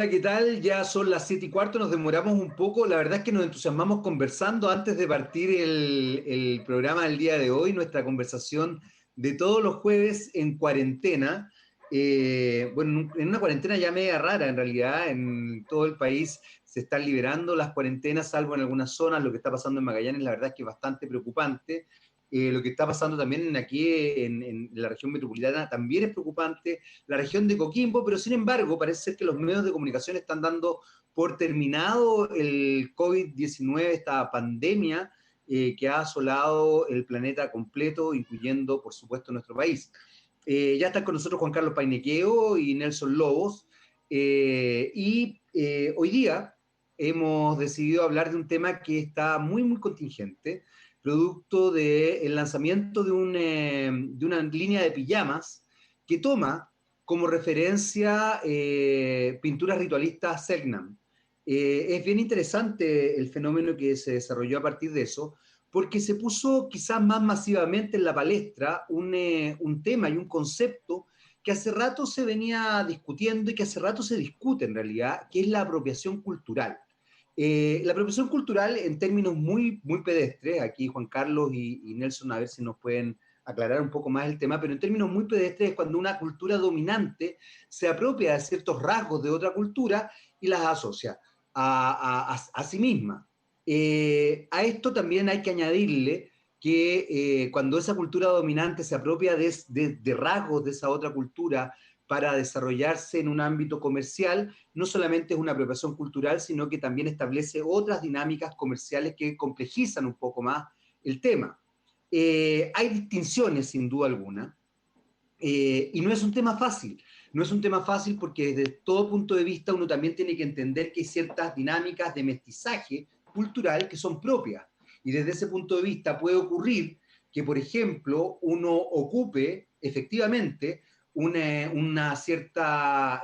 Hola, ¿qué tal? Ya son las 7:15, nos demoramos un poco. La verdad es que nos entusiasmamos conversando antes de partir el programa del día de hoy, nuestra conversación de todos los jueves en cuarentena. Bueno, en una cuarentena ya media rara en realidad, en todo el país se están liberando las cuarentenas, salvo en algunas zonas. Lo que está pasando en Magallanes, la verdad es que es bastante preocupante. Lo que está pasando también aquí en la región metropolitana también es preocupante, la región de Coquimbo, pero sin embargo parece ser que los medios de comunicación están dando por terminado el COVID-19, esta pandemia que ha asolado el planeta completo, incluyendo, por supuesto, nuestro país. Ya están con nosotros Juan Carlos Painequeo y Nelson Lobos, hoy día hemos decidido hablar de un tema que está muy, muy contingente, producto del lanzamiento de una línea de pijamas que toma como referencia pinturas ritualistas Selknam. Es bien interesante el fenómeno que se desarrolló a partir de eso, porque se puso quizás más masivamente en la palestra un tema y un concepto que hace rato se venía discutiendo y que hace rato se discute en realidad, que es la apropiación cultural. La apropiación cultural en términos muy, muy pedestres, aquí Juan Carlos y Nelson a ver si nos pueden aclarar un poco más el tema, pero en términos muy pedestres es cuando una cultura dominante se apropia de ciertos rasgos de otra cultura y las asocia a sí misma. A esto también hay que añadirle que cuando esa cultura dominante se apropia de rasgos de esa otra cultura para desarrollarse en un ámbito comercial, no solamente es una apropiación cultural, sino que también establece otras dinámicas comerciales que complejizan un poco más el tema. Hay distinciones, sin duda alguna, y no es un tema fácil. No es un tema fácil porque desde todo punto de vista uno también tiene que entender que hay ciertas dinámicas de mestizaje cultural que son propias. Y desde ese punto de vista puede ocurrir que, por ejemplo, uno ocupe efectivamente una cierto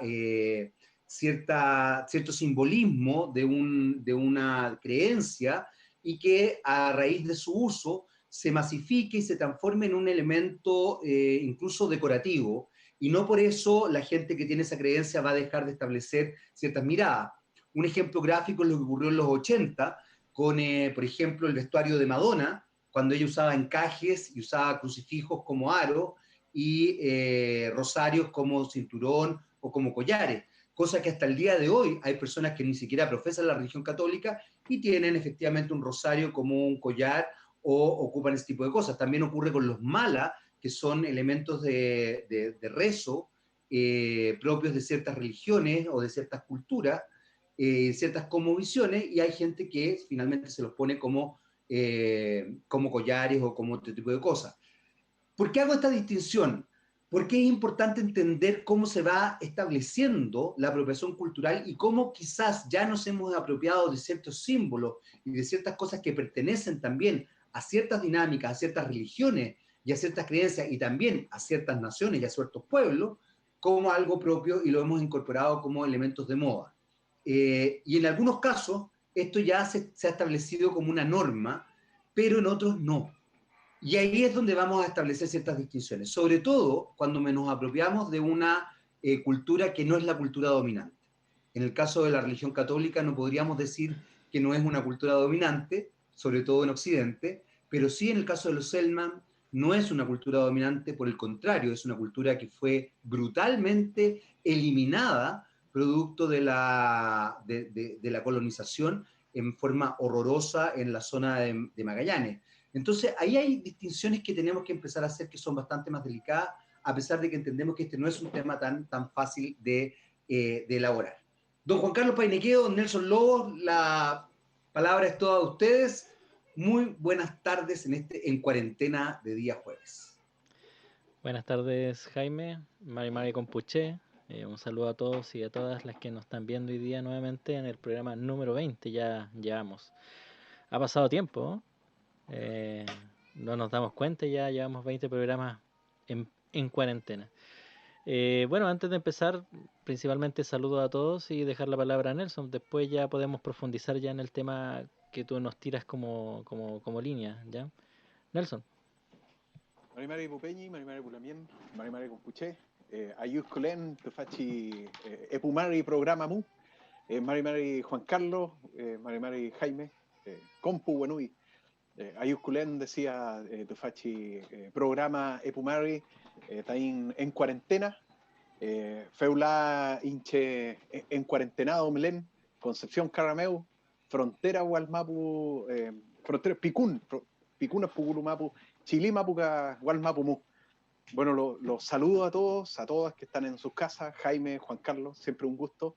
simbolismo de una creencia y que a raíz de su uso se masifique y se transforme en un elemento incluso decorativo, y no por eso la gente que tiene esa creencia va a dejar de establecer ciertas miradas. Un ejemplo gráfico es lo que ocurrió en los 80 con, por ejemplo, el vestuario de Madonna, cuando ella usaba encajes y usaba crucifijos como aro y rosarios como cinturón o como collares, cosa que hasta el día de hoy hay personas que ni siquiera profesan la religión católica y tienen efectivamente un rosario como un collar o ocupan ese tipo de cosas. También ocurre con los malas, que son elementos de rezo propios de ciertas religiones o de ciertas culturas, ciertas cosmovisiones, y hay gente que finalmente se los pone como collares o como otro tipo de cosas. ¿Por qué hago esta distinción? Porque es importante entender cómo se va estableciendo la apropiación cultural y cómo quizás ya nos hemos apropiado de ciertos símbolos y de ciertas cosas que pertenecen también a ciertas dinámicas, a ciertas religiones y a ciertas creencias y también a ciertas naciones y a ciertos pueblos como algo propio y lo hemos incorporado como elementos de moda. Y en algunos casos esto ya se ha establecido como una norma, pero en otros no. Y ahí es donde vamos a establecer ciertas distinciones, sobre todo cuando nos apropiamos de una cultura que no es la cultura dominante. En el caso de la religión católica no podríamos decir que no es una cultura dominante, sobre todo en Occidente, pero sí en el caso de los Selman no es una cultura dominante, por el contrario, es una cultura que fue brutalmente eliminada producto de la colonización en forma horrorosa en la zona de Magallanes. Entonces, ahí hay distinciones que tenemos que empezar a hacer que son bastante más delicadas, a pesar de que entendemos que este no es un tema tan fácil de elaborar. Don Juan Carlos Painequeo, don Nelson Lobos, la palabra es toda de ustedes. Muy buenas tardes en cuarentena de día jueves. Buenas tardes, Jaime, Mari Compuché. Un saludo a todos y a todas las que nos están viendo hoy día nuevamente en el programa número 20. Ya llevamos. Ha pasado tiempo, no nos damos cuenta, ya llevamos 20 programas en cuarentena. Bueno, antes de empezar, principalmente saludo a todos y dejar la palabra a Nelson. Después ya podemos profundizar ya en el tema que tú nos tiras como línea, ¿ya? Nelson. Marimari Pupeñi, Marimari Pulamien, Marimari Compuché, Ayus Colen, Tufachi Epumari Programa Mu, Mari Juan Carlos, Mari Jaime, Compu Buenui, Ayusculén decía Tufachi, programa Epumari, taín en cuarentena, Feula Inche en cuarentenado Melén, Concepción Carameu, Frontera Gualmapu, Frontera Picún, Picuna Pugulumapu, Chilimapuca Gualmapumu. Bueno, los saludo a todos, a todas que están en sus casas, Jaime, Juan Carlos, siempre un gusto.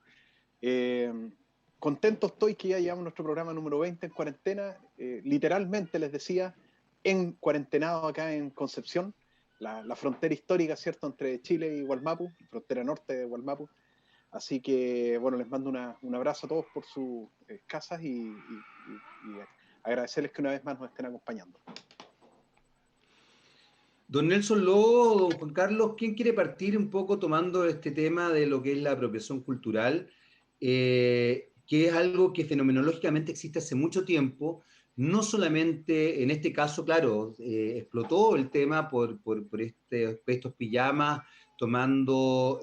Contento estoy que ya llevamos nuestro programa número 20 en cuarentena, literalmente les decía, en cuarentenado acá en Concepción, la frontera histórica, ¿cierto?, entre Chile y Gualmapu, frontera norte de Gualmapu. Así que, bueno, les mando un abrazo a todos por sus casas y agradecerles que una vez más nos estén acompañando. Don Nelson Lobo, don Juan Carlos, ¿quién quiere partir un poco tomando este tema de lo que es la apropiación cultural? Que es algo que fenomenológicamente existe hace mucho tiempo, no solamente en este caso, claro, explotó el tema por estos pijamas, tomando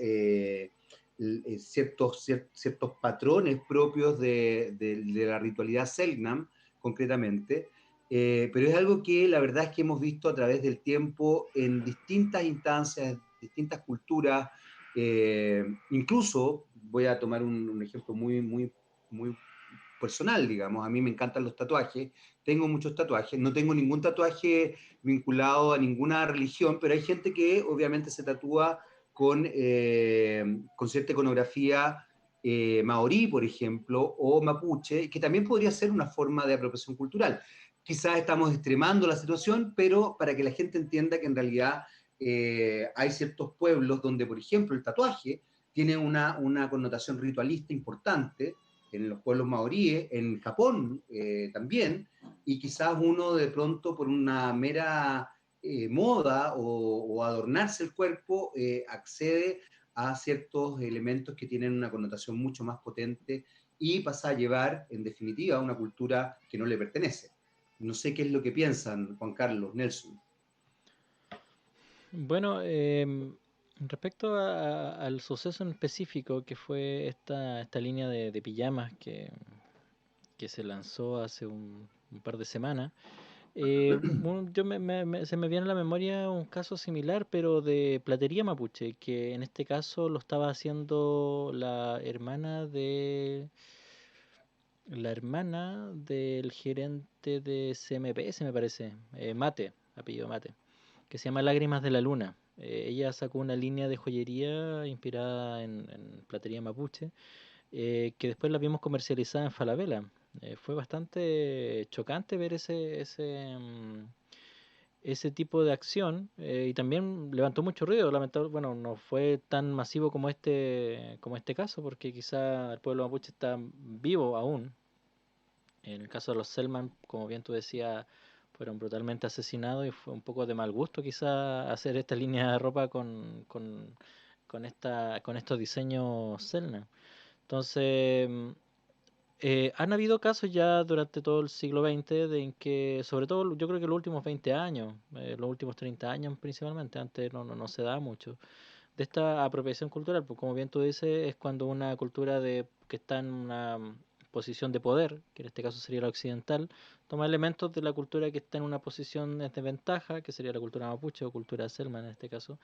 ciertos patrones propios de la ritualidad Selknam, concretamente. Pero es algo que la verdad es que hemos visto a través del tiempo en distintas instancias, distintas culturas, incluso voy a tomar un ejemplo muy personal, digamos. A mí me encantan los tatuajes, tengo muchos tatuajes, no tengo ningún tatuaje vinculado a ninguna religión, pero hay gente que obviamente se tatúa con cierta iconografía maorí, por ejemplo, o mapuche, que también podría ser una forma de apropiación cultural. Quizás estamos extremando la situación, pero para que la gente entienda que en realidad hay ciertos pueblos donde, por ejemplo, el tatuaje tiene una connotación ritualista importante, en los pueblos maoríes, en Japón también, y quizás uno de pronto por una mera moda o adornarse el cuerpo accede a ciertos elementos que tienen una connotación mucho más potente y pasa a llevar, en definitiva, una cultura que no le pertenece. No sé qué es lo que piensan, Juan Carlos, Nelson. Bueno, respecto al suceso en específico que fue esta línea de pijamas que se lanzó hace un par de semanas, se me viene a la memoria un caso similar, pero de platería mapuche, que en este caso lo estaba haciendo la hermana del gerente de CMPS, me parece, Mate, apellido Mate, que se llama Lágrimas de la Luna. Ella sacó una línea de joyería inspirada en platería mapuche, que después la vimos comercializada en Falabella. Fue bastante chocante ver ese tipo de acción, y también levantó mucho ruido. Lamentablemente, bueno, no fue tan masivo como este caso, porque quizá el pueblo mapuche está vivo aún. En el caso de los Selman, como bien tú decías, fueron brutalmente asesinados y fue un poco de mal gusto quizá hacer esta línea de ropa con estos diseños Selman. Entonces, han habido casos ya durante todo el siglo XX en que, sobre todo yo creo que los últimos 20 años, los últimos 30 años principalmente, antes no se da mucho, de esta apropiación cultural, pues como bien tú dices, es cuando una cultura que está en una posición de poder, que en este caso sería la occidental, toma elementos de la cultura que está en una posición de desventaja, que sería la cultura mapuche o cultura selma en este caso,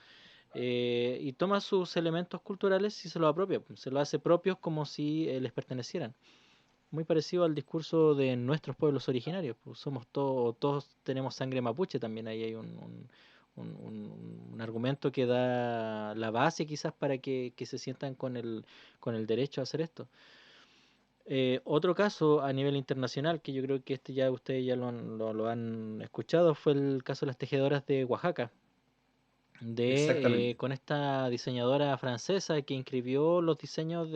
y toma sus elementos culturales y se los apropia, pues, se los hace propios como si les pertenecieran. Muy parecido al discurso de nuestros pueblos originarios, pues somos todos tenemos sangre mapuche, también ahí hay un argumento que da la base quizás para que se sientan con el derecho a hacer esto. Otro caso a nivel internacional, que yo creo que ya ustedes ya lo han escuchado, fue el caso de las tejedoras de Oaxaca, Exactamente. con esta diseñadora francesa que inscribió los diseños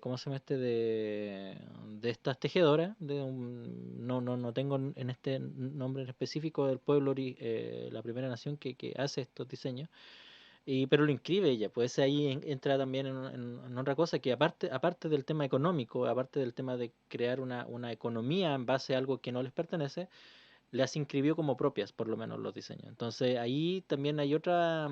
¿cómo se llama de estas tejedoras, no tengo en este nombre en específico del pueblo, la primera nación que hace estos diseños, pero lo inscribe ella, pues ahí entra también en otra cosa, que aparte del tema económico, aparte del tema de crear una economía en base a algo que no les pertenece, las inscribió como propias, por lo menos los diseños. Entonces ahí también hay otra,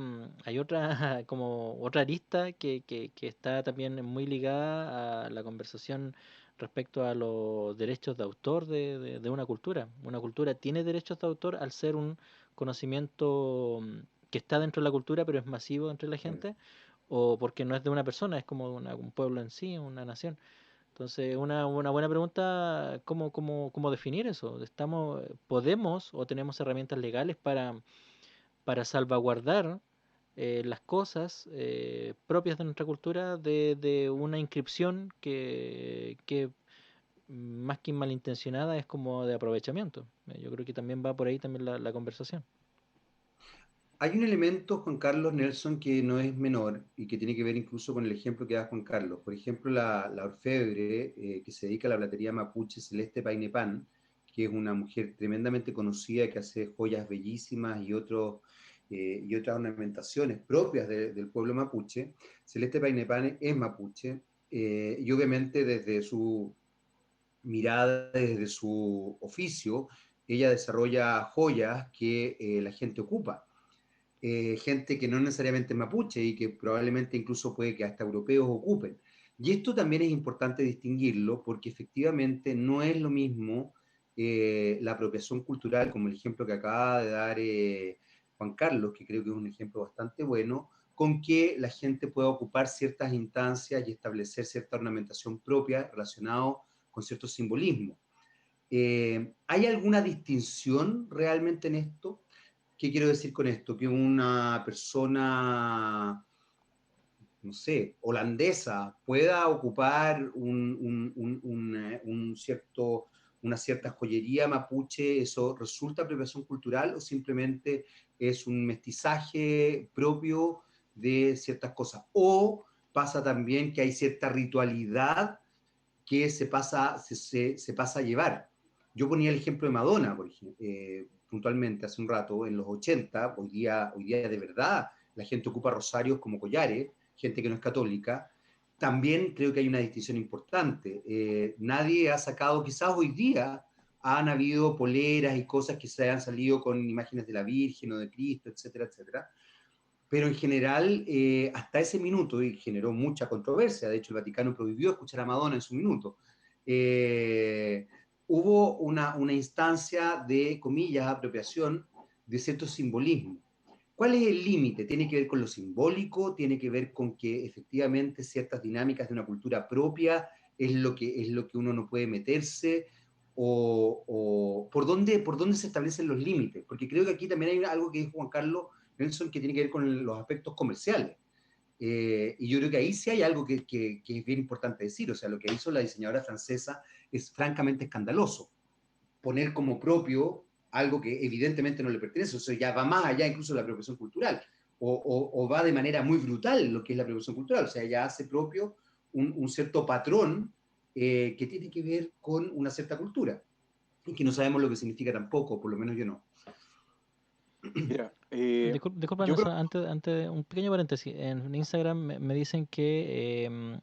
como otra arista que está también muy ligada a la conversación respecto a los derechos de autor de una cultura. Una cultura tiene derechos de autor al ser un conocimiento que está dentro de la cultura, pero es masivo entre la gente, o porque no es de una persona, es como un pueblo en sí, una nación. Entonces, una buena pregunta, ¿cómo definir eso? ¿Podemos o tenemos herramientas legales para salvaguardar las cosas propias de nuestra cultura de una inscripción que más que malintencionada es como de aprovechamiento? Yo creo que también va por ahí también la conversación. Hay un elemento, Juan Carlos Nelson, que no es menor y que tiene que ver incluso con el ejemplo que da Juan Carlos. Por ejemplo, la orfebre que se dedica a la platería mapuche, Celeste Painepan, que es una mujer tremendamente conocida que hace joyas bellísimas y otras ornamentaciones propias del pueblo mapuche. Celeste Painepan es mapuche y obviamente desde su mirada, desde su oficio, ella desarrolla joyas que la gente ocupa, gente que no necesariamente es mapuche y que probablemente incluso puede que hasta europeos ocupen. Y esto también es importante distinguirlo porque efectivamente no es lo mismo la apropiación cultural, como el ejemplo que acaba de dar Juan Carlos, que creo que es un ejemplo bastante bueno, con que la gente pueda ocupar ciertas instancias y establecer cierta ornamentación propia relacionado con cierto simbolismo. ¿Hay alguna distinción realmente en esto? ¿Qué quiero decir con esto? Que una persona, no sé, holandesa pueda ocupar una cierta joyería mapuche, ¿eso resulta apropiación cultural o simplemente es un mestizaje propio de ciertas cosas? ¿O pasa también que hay cierta ritualidad que se pasa a llevar? Yo ponía el ejemplo de Madonna, por ejemplo, puntualmente hace un rato, en los 80, hoy día de verdad la gente ocupa rosarios como collares, gente que no es católica. También creo que hay una distinción importante. Nadie ha sacado, quizás hoy día han habido poleras y cosas que se han salido con imágenes de la Virgen o de Cristo, etcétera, etcétera, pero en general, hasta ese minuto, y generó mucha controversia, de hecho el Vaticano prohibió escuchar a Madonna en su minuto, eh, hubo una instancia de, comillas, apropiación de cierto simbolismo. ¿Cuál es el límite? ¿Tiene que ver con lo simbólico? ¿Tiene que ver con que efectivamente ciertas dinámicas de una cultura propia es lo que uno no puede meterse? ¿O por dónde se establecen los límites? Porque creo que aquí también hay algo que dijo Juan Carlos Nelson, que tiene que ver con los aspectos comerciales. Y yo creo que ahí sí hay algo que es bien importante decir. O sea, lo que hizo la diseñadora francesa es francamente escandaloso. Poner como propio algo que evidentemente no le pertenece. O sea, ya va más allá incluso de la apropiación cultural. O va de manera muy brutal lo que es la apropiación cultural. O sea, ya hace propio un cierto patrón que tiene que ver con una cierta cultura. Y que no sabemos lo que significa tampoco, por lo menos yo no. Mira, Disculpa, yo creo Nelson, antes un pequeño paréntesis. En Instagram me dicen que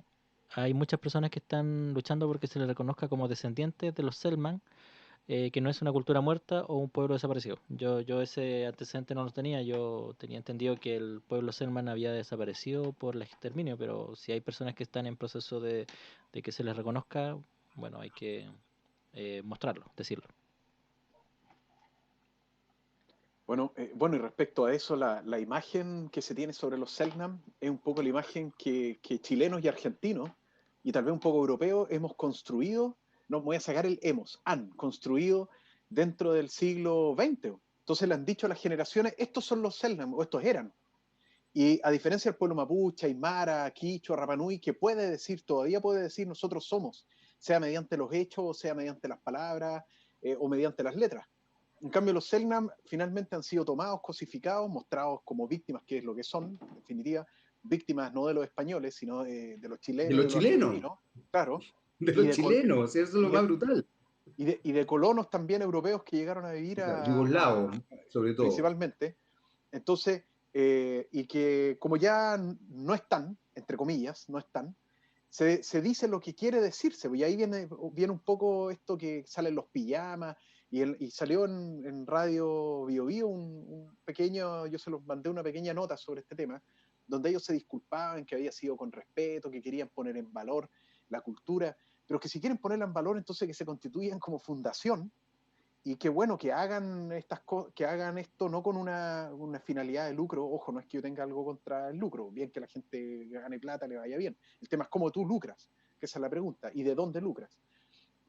hay muchas personas que están luchando porque se les reconozca como descendientes de los Selman, que no es una cultura muerta o un pueblo desaparecido. Yo ese antecedente no lo tenía, yo tenía entendido que el pueblo Selman había desaparecido por el exterminio, pero si hay personas que están en proceso de que se les reconozca, bueno, hay que mostrarlo, decirlo. bueno, y respecto a eso, la imagen que se tiene sobre los Selknam es un poco la imagen que chilenos y argentinos, y tal vez un poco europeos, hemos construido, no voy a sacar han construido dentro del siglo XX. Entonces le han dicho a las generaciones, estos son los Selknam, o estos eran. Y a diferencia del pueblo mapuche, aymara, quichua, rapanui, que puede decir, todavía puede decir nosotros somos, sea mediante los hechos, sea mediante las palabras, o mediante las letras. En cambio, los Selknam finalmente han sido tomados, cosificados, mostrados como víctimas, que es lo que son, en definitiva, víctimas no de los españoles, sino de los De chilenos y los de los chilenos, argentinos, claro, de y los de, chilenos, eso es lo y más de, brutal. y de colonos también europeos que llegaron a vivir Yugoslavos, sobre todo. principalmente. Entonces, y que como ya no están, entre comillas, no están, se dice lo que quiere decirse, y ahí viene un poco esto que salen los pijamas Y salió en Radio Bio Bio un pequeño, yo se los mandé una pequeña nota sobre este tema, donde ellos se disculpaban que había sido con respeto, que querían poner en valor la cultura, pero que si quieren ponerla en valor, entonces que se constituyan como fundación, y que bueno, que hagan que hagan esto no con una finalidad de lucro. Ojo, no es que yo tenga algo contra el lucro, bien que la gente gane plata, le vaya bien. El tema es cómo tú lucras, que esa es la pregunta, y de dónde lucras.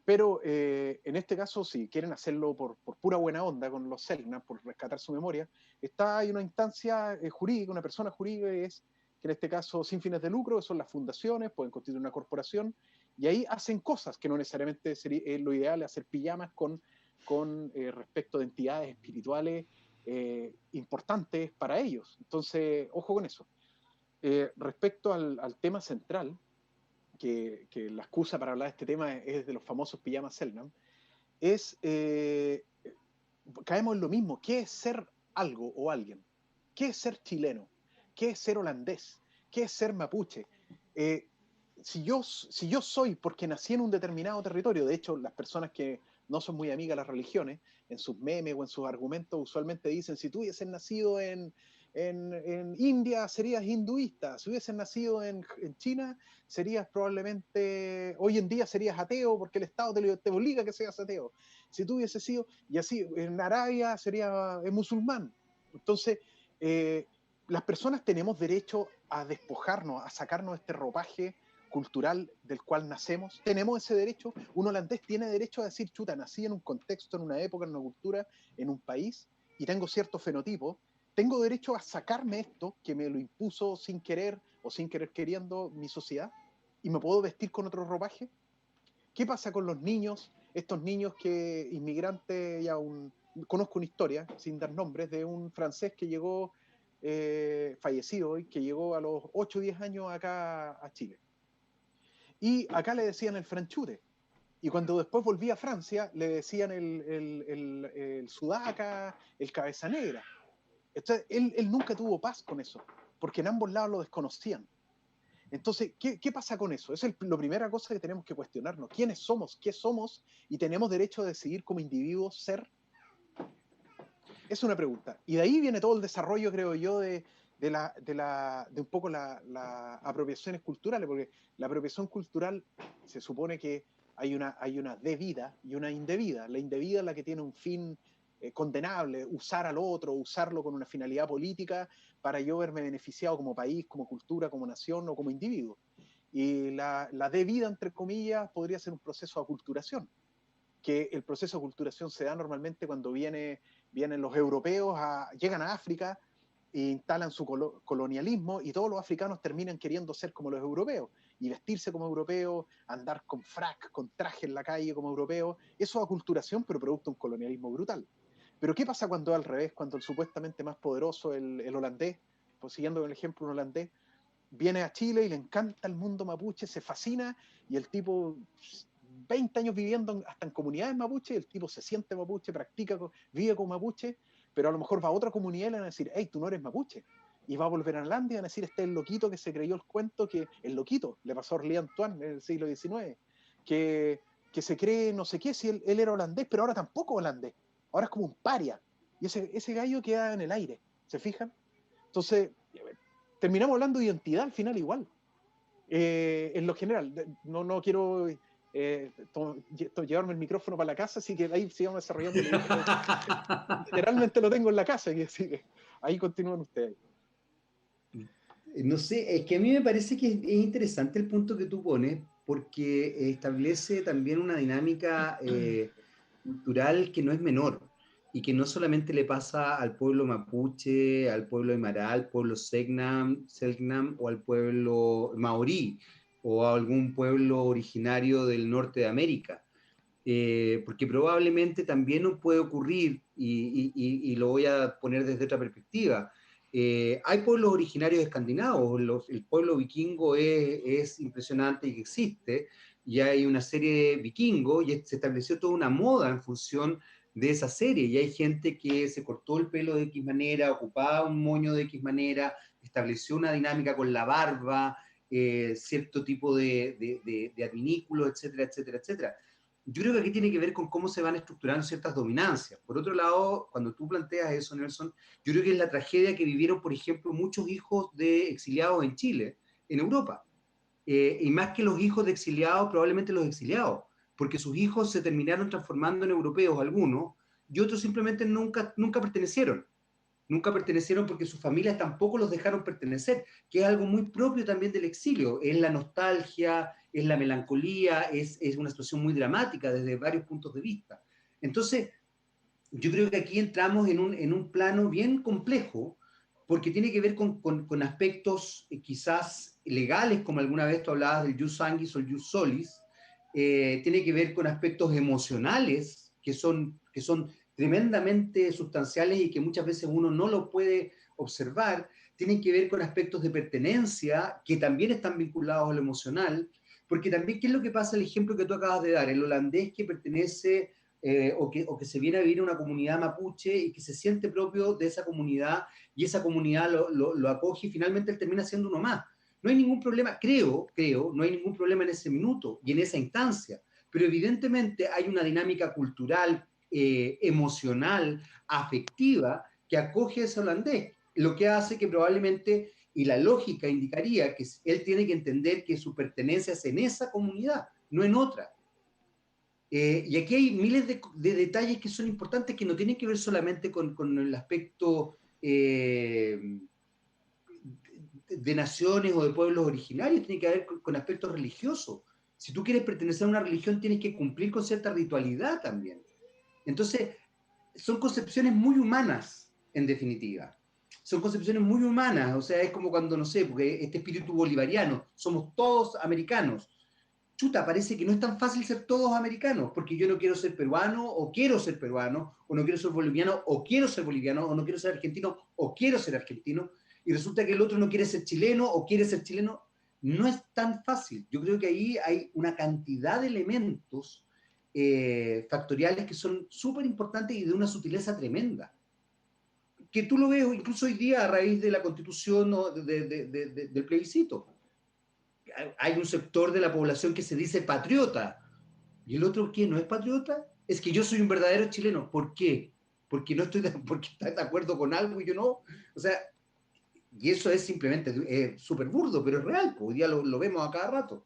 Pero en este caso, si quieren hacerlo por pura buena onda con los Selknam, por rescatar su memoria, hay una instancia jurídica, una persona jurídica que en este caso sin fines de lucro, son las fundaciones, pueden constituir una corporación, y ahí hacen cosas que no necesariamente sería lo ideal, hacer pijamas con respecto de entidades espirituales importantes para ellos. Entonces, ojo con eso. Respecto al tema central, que la excusa para hablar de este tema es de los famosos pijamas Selknam, caemos en lo mismo. ¿Qué es ser algo o alguien? ¿Qué es ser chileno? ¿Qué es ser holandés? ¿Qué es ser mapuche? Si yo soy porque nací en un determinado territorio, de hecho, las personas que no son muy amigas de las religiones, en sus memes o en sus argumentos usualmente dicen, si tú hubieses nacido en India serías hinduista, si hubieses nacido en China serías probablemente, hoy en día serías ateo porque el Estado te obliga a que seas ateo, si tú hubieses sido, y así, en Arabia sería musulmán. Entonces, las personas tenemos derecho a despojarnos, a sacarnos este ropaje cultural del cual nacemos, tenemos ese derecho. Un holandés tiene derecho a decir, chuta, nací en un contexto, en una época, en una cultura, en un país, y tengo cierto fenotipo, tengo derecho a sacarme esto que me lo impuso sin querer o sin querer queriendo mi sociedad, y me puedo vestir con otro ropaje. ¿Qué pasa con los niños, estos niños que inmigrantes, conozco una historia, sin dar nombres, de un francés que llegó, fallecido hoy, que llegó a los 8 o 10 años acá a Chile. Y acá le decían el franchute. Y cuando después volví a Francia, le decían el sudaca, el cabeza negra. Entonces, él nunca tuvo paz con eso, porque en ambos lados lo desconocían. Entonces, ¿qué pasa con eso? Esa es la primera cosa que tenemos que cuestionarnos. ¿Quiénes somos? ¿Qué somos? ¿Y tenemos derecho a decidir como individuos ser? Es una pregunta. Y de ahí viene todo el desarrollo, creo yo, de un poco las apropiaciones culturales, porque la apropiación cultural se supone que hay una debida y una indebida. La indebida es la que tiene un fin condenable, usar al otro, usarlo con una finalidad política para yo verme beneficiado como país, como cultura, como nación o como individuo. Y la debida, entre comillas, podría ser un proceso de aculturación, que el proceso de aculturación se da normalmente cuando vienen los europeos, llegan a África e instalan su colonialismo, y todos los africanos terminan queriendo ser como los europeos y vestirse como europeos, andar con frac, con traje en la calle como europeos. Eso es aculturación, pero producto de un colonialismo brutal. Pero ¿qué pasa cuando al revés, cuando el supuestamente más poderoso, el holandés, pues siguiendo con el ejemplo un holandés, viene a Chile y le encanta el mundo mapuche, se fascina, y el tipo 20 años viviendo hasta en comunidades mapuche, el tipo se siente mapuche, vive como mapuche, pero a lo mejor va a otra comunidad y le van a decir, hey, tú no eres mapuche. Y va a volver a Irlanda y van a decir, este es el loquito que se creyó el cuento, que el loquito le pasó a Orly Antoine en el siglo XIX, que se cree no sé qué, si él era holandés, pero ahora tampoco holandés, ahora es como un paria. Y ese gallo queda en el aire, ¿se fijan? Entonces, terminamos hablando de identidad al final igual. En lo general, no quiero llevarme el micrófono para la casa, así que ahí sigamos desarrollando. Literalmente lo tengo en la casa, así que ahí continúan ustedes. No sé, es que a mí me parece que es interesante el punto que tú pones, porque establece también una dinámica cultural que no es menor, y que no solamente le pasa al pueblo mapuche, al pueblo aymara, al pueblo selknam o al pueblo maorí, o a algún pueblo originario del norte de América. Porque probablemente también nos puede ocurrir, y lo voy a poner desde otra perspectiva. Hay pueblos originarios escandinavos, el pueblo vikingo es impresionante y existe, y hay una serie de vikingos, y se estableció toda una moda en función de esa serie, y hay gente que se cortó el pelo de X manera, ocupaba un moño de X manera, estableció una dinámica con la barba, cierto tipo de adminículos, etcétera, etcétera, etcétera. yo creo que aquí tiene que ver con cómo se van estructurando ciertas dominancias. Por otro lado, cuando tú planteas eso, Nelson, yo creo que es la tragedia que vivieron, por ejemplo, muchos hijos de exiliados en Chile, en Europa. Y más que los hijos de exiliados, probablemente los exiliados, porque sus hijos se terminaron transformando en europeos, algunos, y otros simplemente nunca pertenecieron. Nunca pertenecieron porque sus familias tampoco los dejaron pertenecer, que es algo muy propio también del exilio. Es la nostalgia, es la melancolía, es una situación muy dramática desde varios puntos de vista. Entonces, yo creo que aquí entramos en un plano bien complejo, porque tiene que ver con aspectos quizás legales, como alguna vez tú hablabas del jus sanguis o el jus solis, tiene que ver con aspectos emocionales que son tremendamente sustanciales y que muchas veces uno no lo puede observar, tienen que ver con aspectos de pertenencia que también están vinculados a lo emocional, porque también, ¿qué es lo que pasa? El ejemplo que tú acabas de dar, el holandés que pertenece o que se viene a vivir en una comunidad mapuche y que se siente propio de esa comunidad y esa comunidad lo acoge y finalmente él termina siendo uno más. No hay ningún problema, creo, no hay ningún problema en ese minuto y en esa instancia, pero evidentemente hay una dinámica cultural, emocional, afectiva, que acoge a ese holandés, lo que hace que probablemente, y la lógica indicaría que él tiene que entender que su pertenencia es en esa comunidad, no en otra. Y aquí hay miles de detalles que son importantes que no tienen que ver solamente con el aspecto de naciones o de pueblos originarios, tiene que ver con aspectos religiosos. Si tú quieres pertenecer a una religión, tienes que cumplir con cierta ritualidad también. Entonces, son concepciones muy humanas, en definitiva. Son concepciones muy humanas, o sea, es como cuando, no sé, porque este espíritu bolivariano, somos todos americanos. Chuta, parece que no es tan fácil ser todos americanos, porque yo no quiero ser peruano, o quiero ser peruano, o no quiero ser boliviano, o quiero ser boliviano, o no quiero ser argentino, o quiero ser argentino, y resulta que el otro no quiere ser chileno, o quiere ser chileno. No es tan fácil. Yo creo que ahí hay una cantidad de elementos factoriales que son súper importantes y de una sutileza tremenda. Que tú lo ves incluso hoy día a raíz de la constitución o del plebiscito. Hay un sector de la población que se dice patriota, y el otro que no es patriota, es que yo soy un verdadero chileno. ¿Por qué? Porque no estoy porque está de acuerdo con algo y yo no. O sea, y eso es simplemente súper burdo, pero es real, pues hoy día lo vemos a cada rato.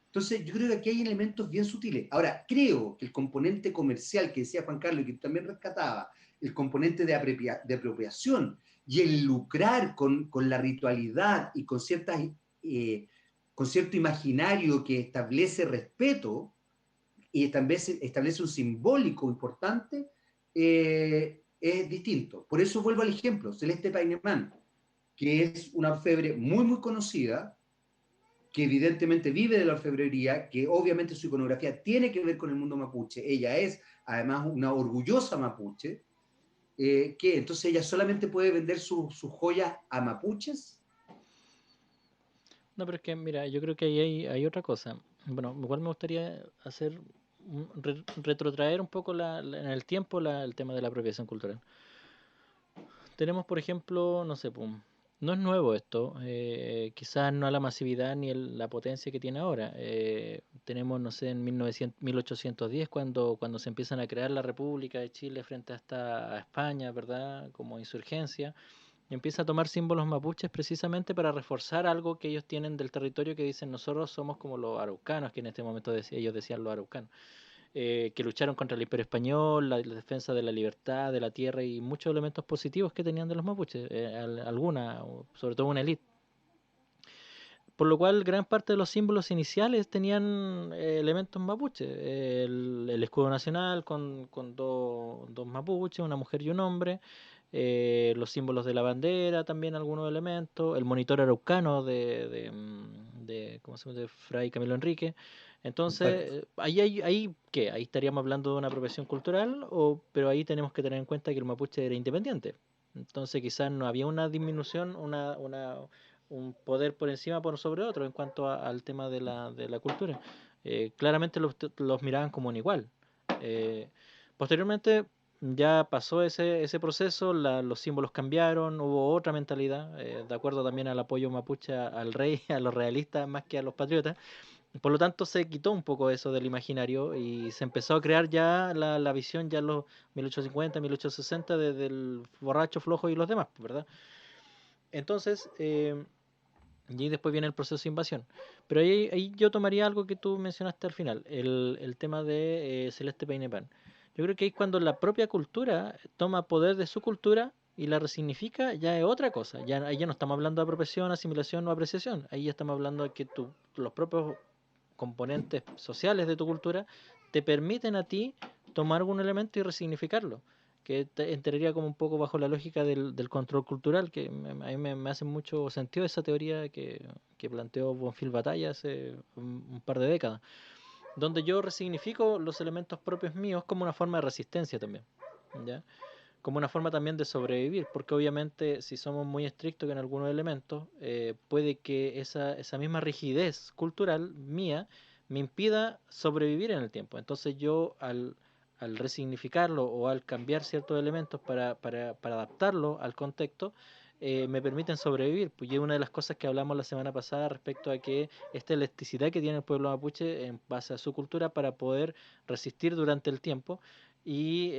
Entonces, yo creo que aquí hay elementos bien sutiles. Ahora, creo que el componente comercial que decía Juan Carlos y que también rescataba, el componente de apropiación y el lucrar con la ritualidad y con cierto imaginario que establece respeto y establece un simbólico importante, es distinto. Por eso vuelvo al ejemplo, Celeste Painemán, que es una orfebre muy, muy conocida, que evidentemente vive de la orfebrería, que obviamente su iconografía tiene que ver con el mundo mapuche. Ella es además una orgullosa mapuche, que entonces ella solamente puede vender sus joyas a mapuches. No, pero es que, mira, yo creo que ahí hay otra cosa. Bueno, igual me gustaría hacer retrotraer un poco en el tiempo el tema de la apropiación cultural. Tenemos, por ejemplo, no sé, no es nuevo esto, quizás no a la masividad ni la potencia que tiene ahora. Tenemos, no sé, en 1810, cuando se empiezan a crear la República de Chile frente a España, ¿verdad? Como insurgencia, y empieza a tomar símbolos mapuches precisamente para reforzar algo que ellos tienen del territorio, que dicen nosotros somos como los araucanos, que en este momento ellos decían los araucanos. Que lucharon contra el Imperio Español, la defensa de la libertad, de la tierra y muchos elementos positivos que tenían de los mapuches, alguna, sobre todo una élite. Por lo cual, gran parte de los símbolos iniciales tenían elementos mapuches. El escudo nacional con dos mapuches, una mujer y un hombre. Los símbolos de la bandera, también algunos elementos. El monitor araucano ¿cómo se llama? De Fray Camilo Enrique. Entonces, ahí ¿qué? Ahí estaríamos hablando de una apropiación cultural, pero ahí tenemos que tener en cuenta que el mapuche era independiente. Entonces, quizás no había una disminución, un poder por encima por sobre otro en cuanto al tema de la cultura. Claramente los miraban como un igual. Posteriormente ya pasó ese proceso, los símbolos cambiaron, hubo otra mentalidad, de acuerdo también al apoyo mapuche al rey, a los realistas más que a los patriotas. Por lo tanto, se quitó un poco eso del imaginario y se empezó a crear ya la visión ya en los 1850, 1860 del borracho, flojo y los demás, ¿verdad? Entonces, y después viene el proceso de invasión. Pero ahí yo tomaría algo que tú mencionaste al final, el tema de Celeste Peinepan. Yo creo que ahí cuando la propia cultura toma poder de su cultura y la resignifica, ya es otra cosa. Ahí ya no estamos hablando de apropiación, asimilación o apreciación. Ahí ya estamos hablando de que los propios componentes sociales de tu cultura te permiten a ti tomar algún elemento y resignificarlo, que entraría como un poco bajo la lógica del control cultural, que a mí me hace mucho sentido esa teoría que planteó Bonfil Batalla hace un par de décadas, donde yo resignifico los elementos propios míos como una forma de resistencia también, ¿ya? Como una forma también de sobrevivir, porque obviamente si somos muy estrictos en algunos elementos, puede que esa misma rigidez cultural mía me impida sobrevivir en el tiempo. Entonces yo al resignificarlo o al cambiar ciertos elementos para adaptarlo al contexto, me permiten sobrevivir. Pues y es una de las cosas que hablamos la semana pasada respecto a que esta elasticidad que tiene el pueblo mapuche en base a su cultura para poder resistir durante el tiempo y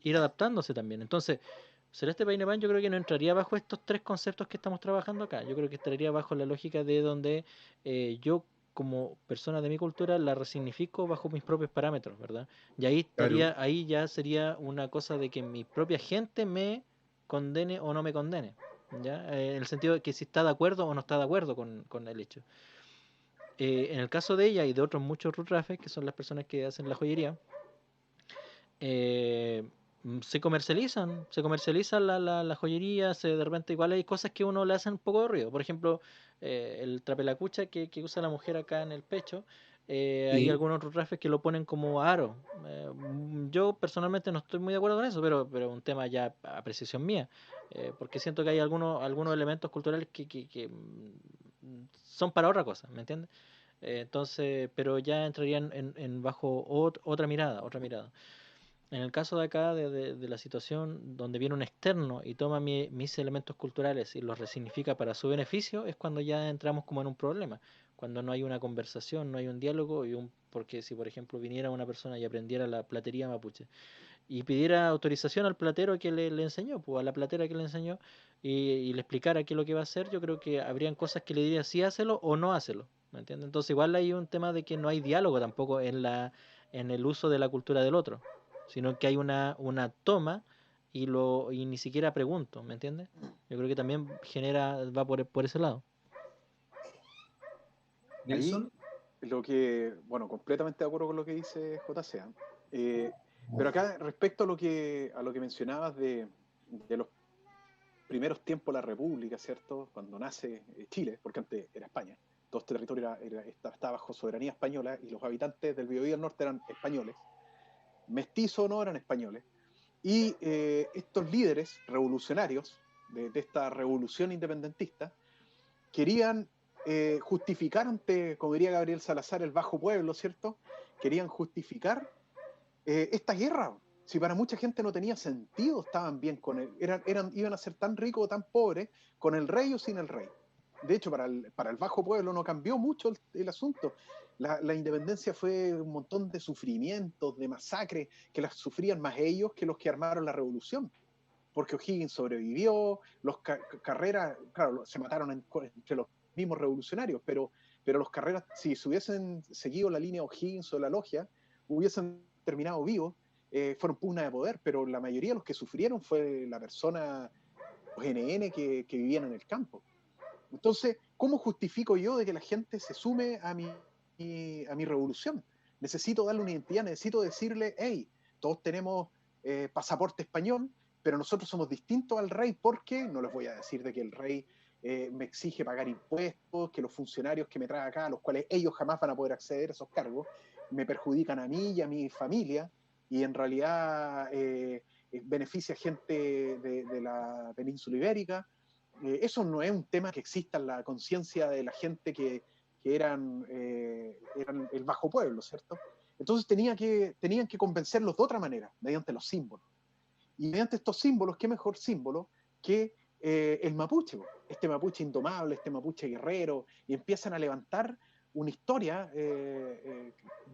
ir adaptándose también. Entonces, Celeste Peinepan yo creo que no entraría bajo estos tres conceptos que estamos trabajando acá. Yo creo que estaría bajo la lógica de donde yo como persona de mi cultura la resignifico bajo mis propios parámetros, ¿verdad? Y ahí Claro. estaría, ahí ya sería una cosa de que mi propia gente me condene o no me condene, ¿ya? En el sentido de que si está de acuerdo o no está de acuerdo con el hecho. En el caso de ella y de otros muchos rutrafes, que son las personas que hacen la joyería, eh, se comercializan la joyería, de repente igual hay cosas que uno le hacen un poco de ruido. Por ejemplo, el trapelacucha que usa la mujer acá en el pecho, hay Sí, algunos otros rafes que lo ponen como aro. Yo personalmente no estoy muy de acuerdo con eso, pero es un tema ya a apreciación mía, porque siento que hay algunos elementos culturales que son para otra cosa, ¿me entiendes? Entonces, pero ya entrarían en bajo otra mirada, otra mirada. En el caso de acá, de la situación donde viene un externo y toma mis elementos culturales y los resignifica para su beneficio, es cuando ya entramos como en un problema. Cuando no hay una conversación, no hay un diálogo, porque si por ejemplo viniera una persona y aprendiera la platería mapuche y pidiera autorización al platero que le enseñó, pues a la platera que le enseñó, y le explicara qué es lo que va a hacer, yo creo que habrían cosas que le diría sí hácelo o no hácelo, ¿me entiendes? Entonces igual hay un tema de que no hay diálogo tampoco en el uso de la cultura del otro, sino que hay una toma y ni siquiera pregunto, ¿me entiendes? Yo creo que también va por ese lado. Ahí Nelson. lo que, bueno, completamente de acuerdo con lo que dice JCA. Pero acá respecto a lo que mencionabas de los primeros tiempos de la República, ¿cierto? Cuando nace Chile, porque antes era España, todo este territorio estaba bajo soberanía española y los habitantes del Biobío del Norte eran españoles, mestizos o no eran españoles, y estos líderes revolucionarios de esta revolución independentista querían justificar ante, como diría Gabriel Salazar, el bajo pueblo, ¿cierto? Querían justificar esta guerra. Si para mucha gente no tenía sentido, estaban bien con él, iban a ser tan ricos o tan pobres con el rey o sin el rey. De hecho, para el bajo pueblo no cambió mucho el asunto. La independencia fue un montón de sufrimientos, de masacres, que las sufrían más ellos que los que armaron la revolución. Porque O'Higgins sobrevivió, los Carreras, claro, se mataron entre los mismos revolucionarios, pero los Carreras, si se hubiesen seguido la línea O'Higgins o la logia, hubiesen terminado vivos, fueron pugna de poder, pero la mayoría de los que sufrieron fue la persona, los NN que vivían en el campo. Entonces, ¿cómo justifico yo de que la gente se sume a mi revolución? Necesito darle una identidad, necesito decirle, hey, todos tenemos pasaporte español, pero nosotros somos distintos al rey porque, no les voy a decir de que el rey me exige pagar impuestos, que los funcionarios que me traen acá, a los cuales ellos jamás van a poder acceder a esos cargos, me perjudican a mí y a mi familia, y en realidad beneficia a gente de la península ibérica. Eso no es un tema que exista en la conciencia de la gente que eran el bajo pueblo, ¿cierto? Entonces tenían que convencerlos de otra manera, mediante los símbolos. Y mediante estos símbolos, ¿qué mejor símbolo que el mapuche? Este mapuche indomable, este mapuche guerrero, y empiezan a levantar una historia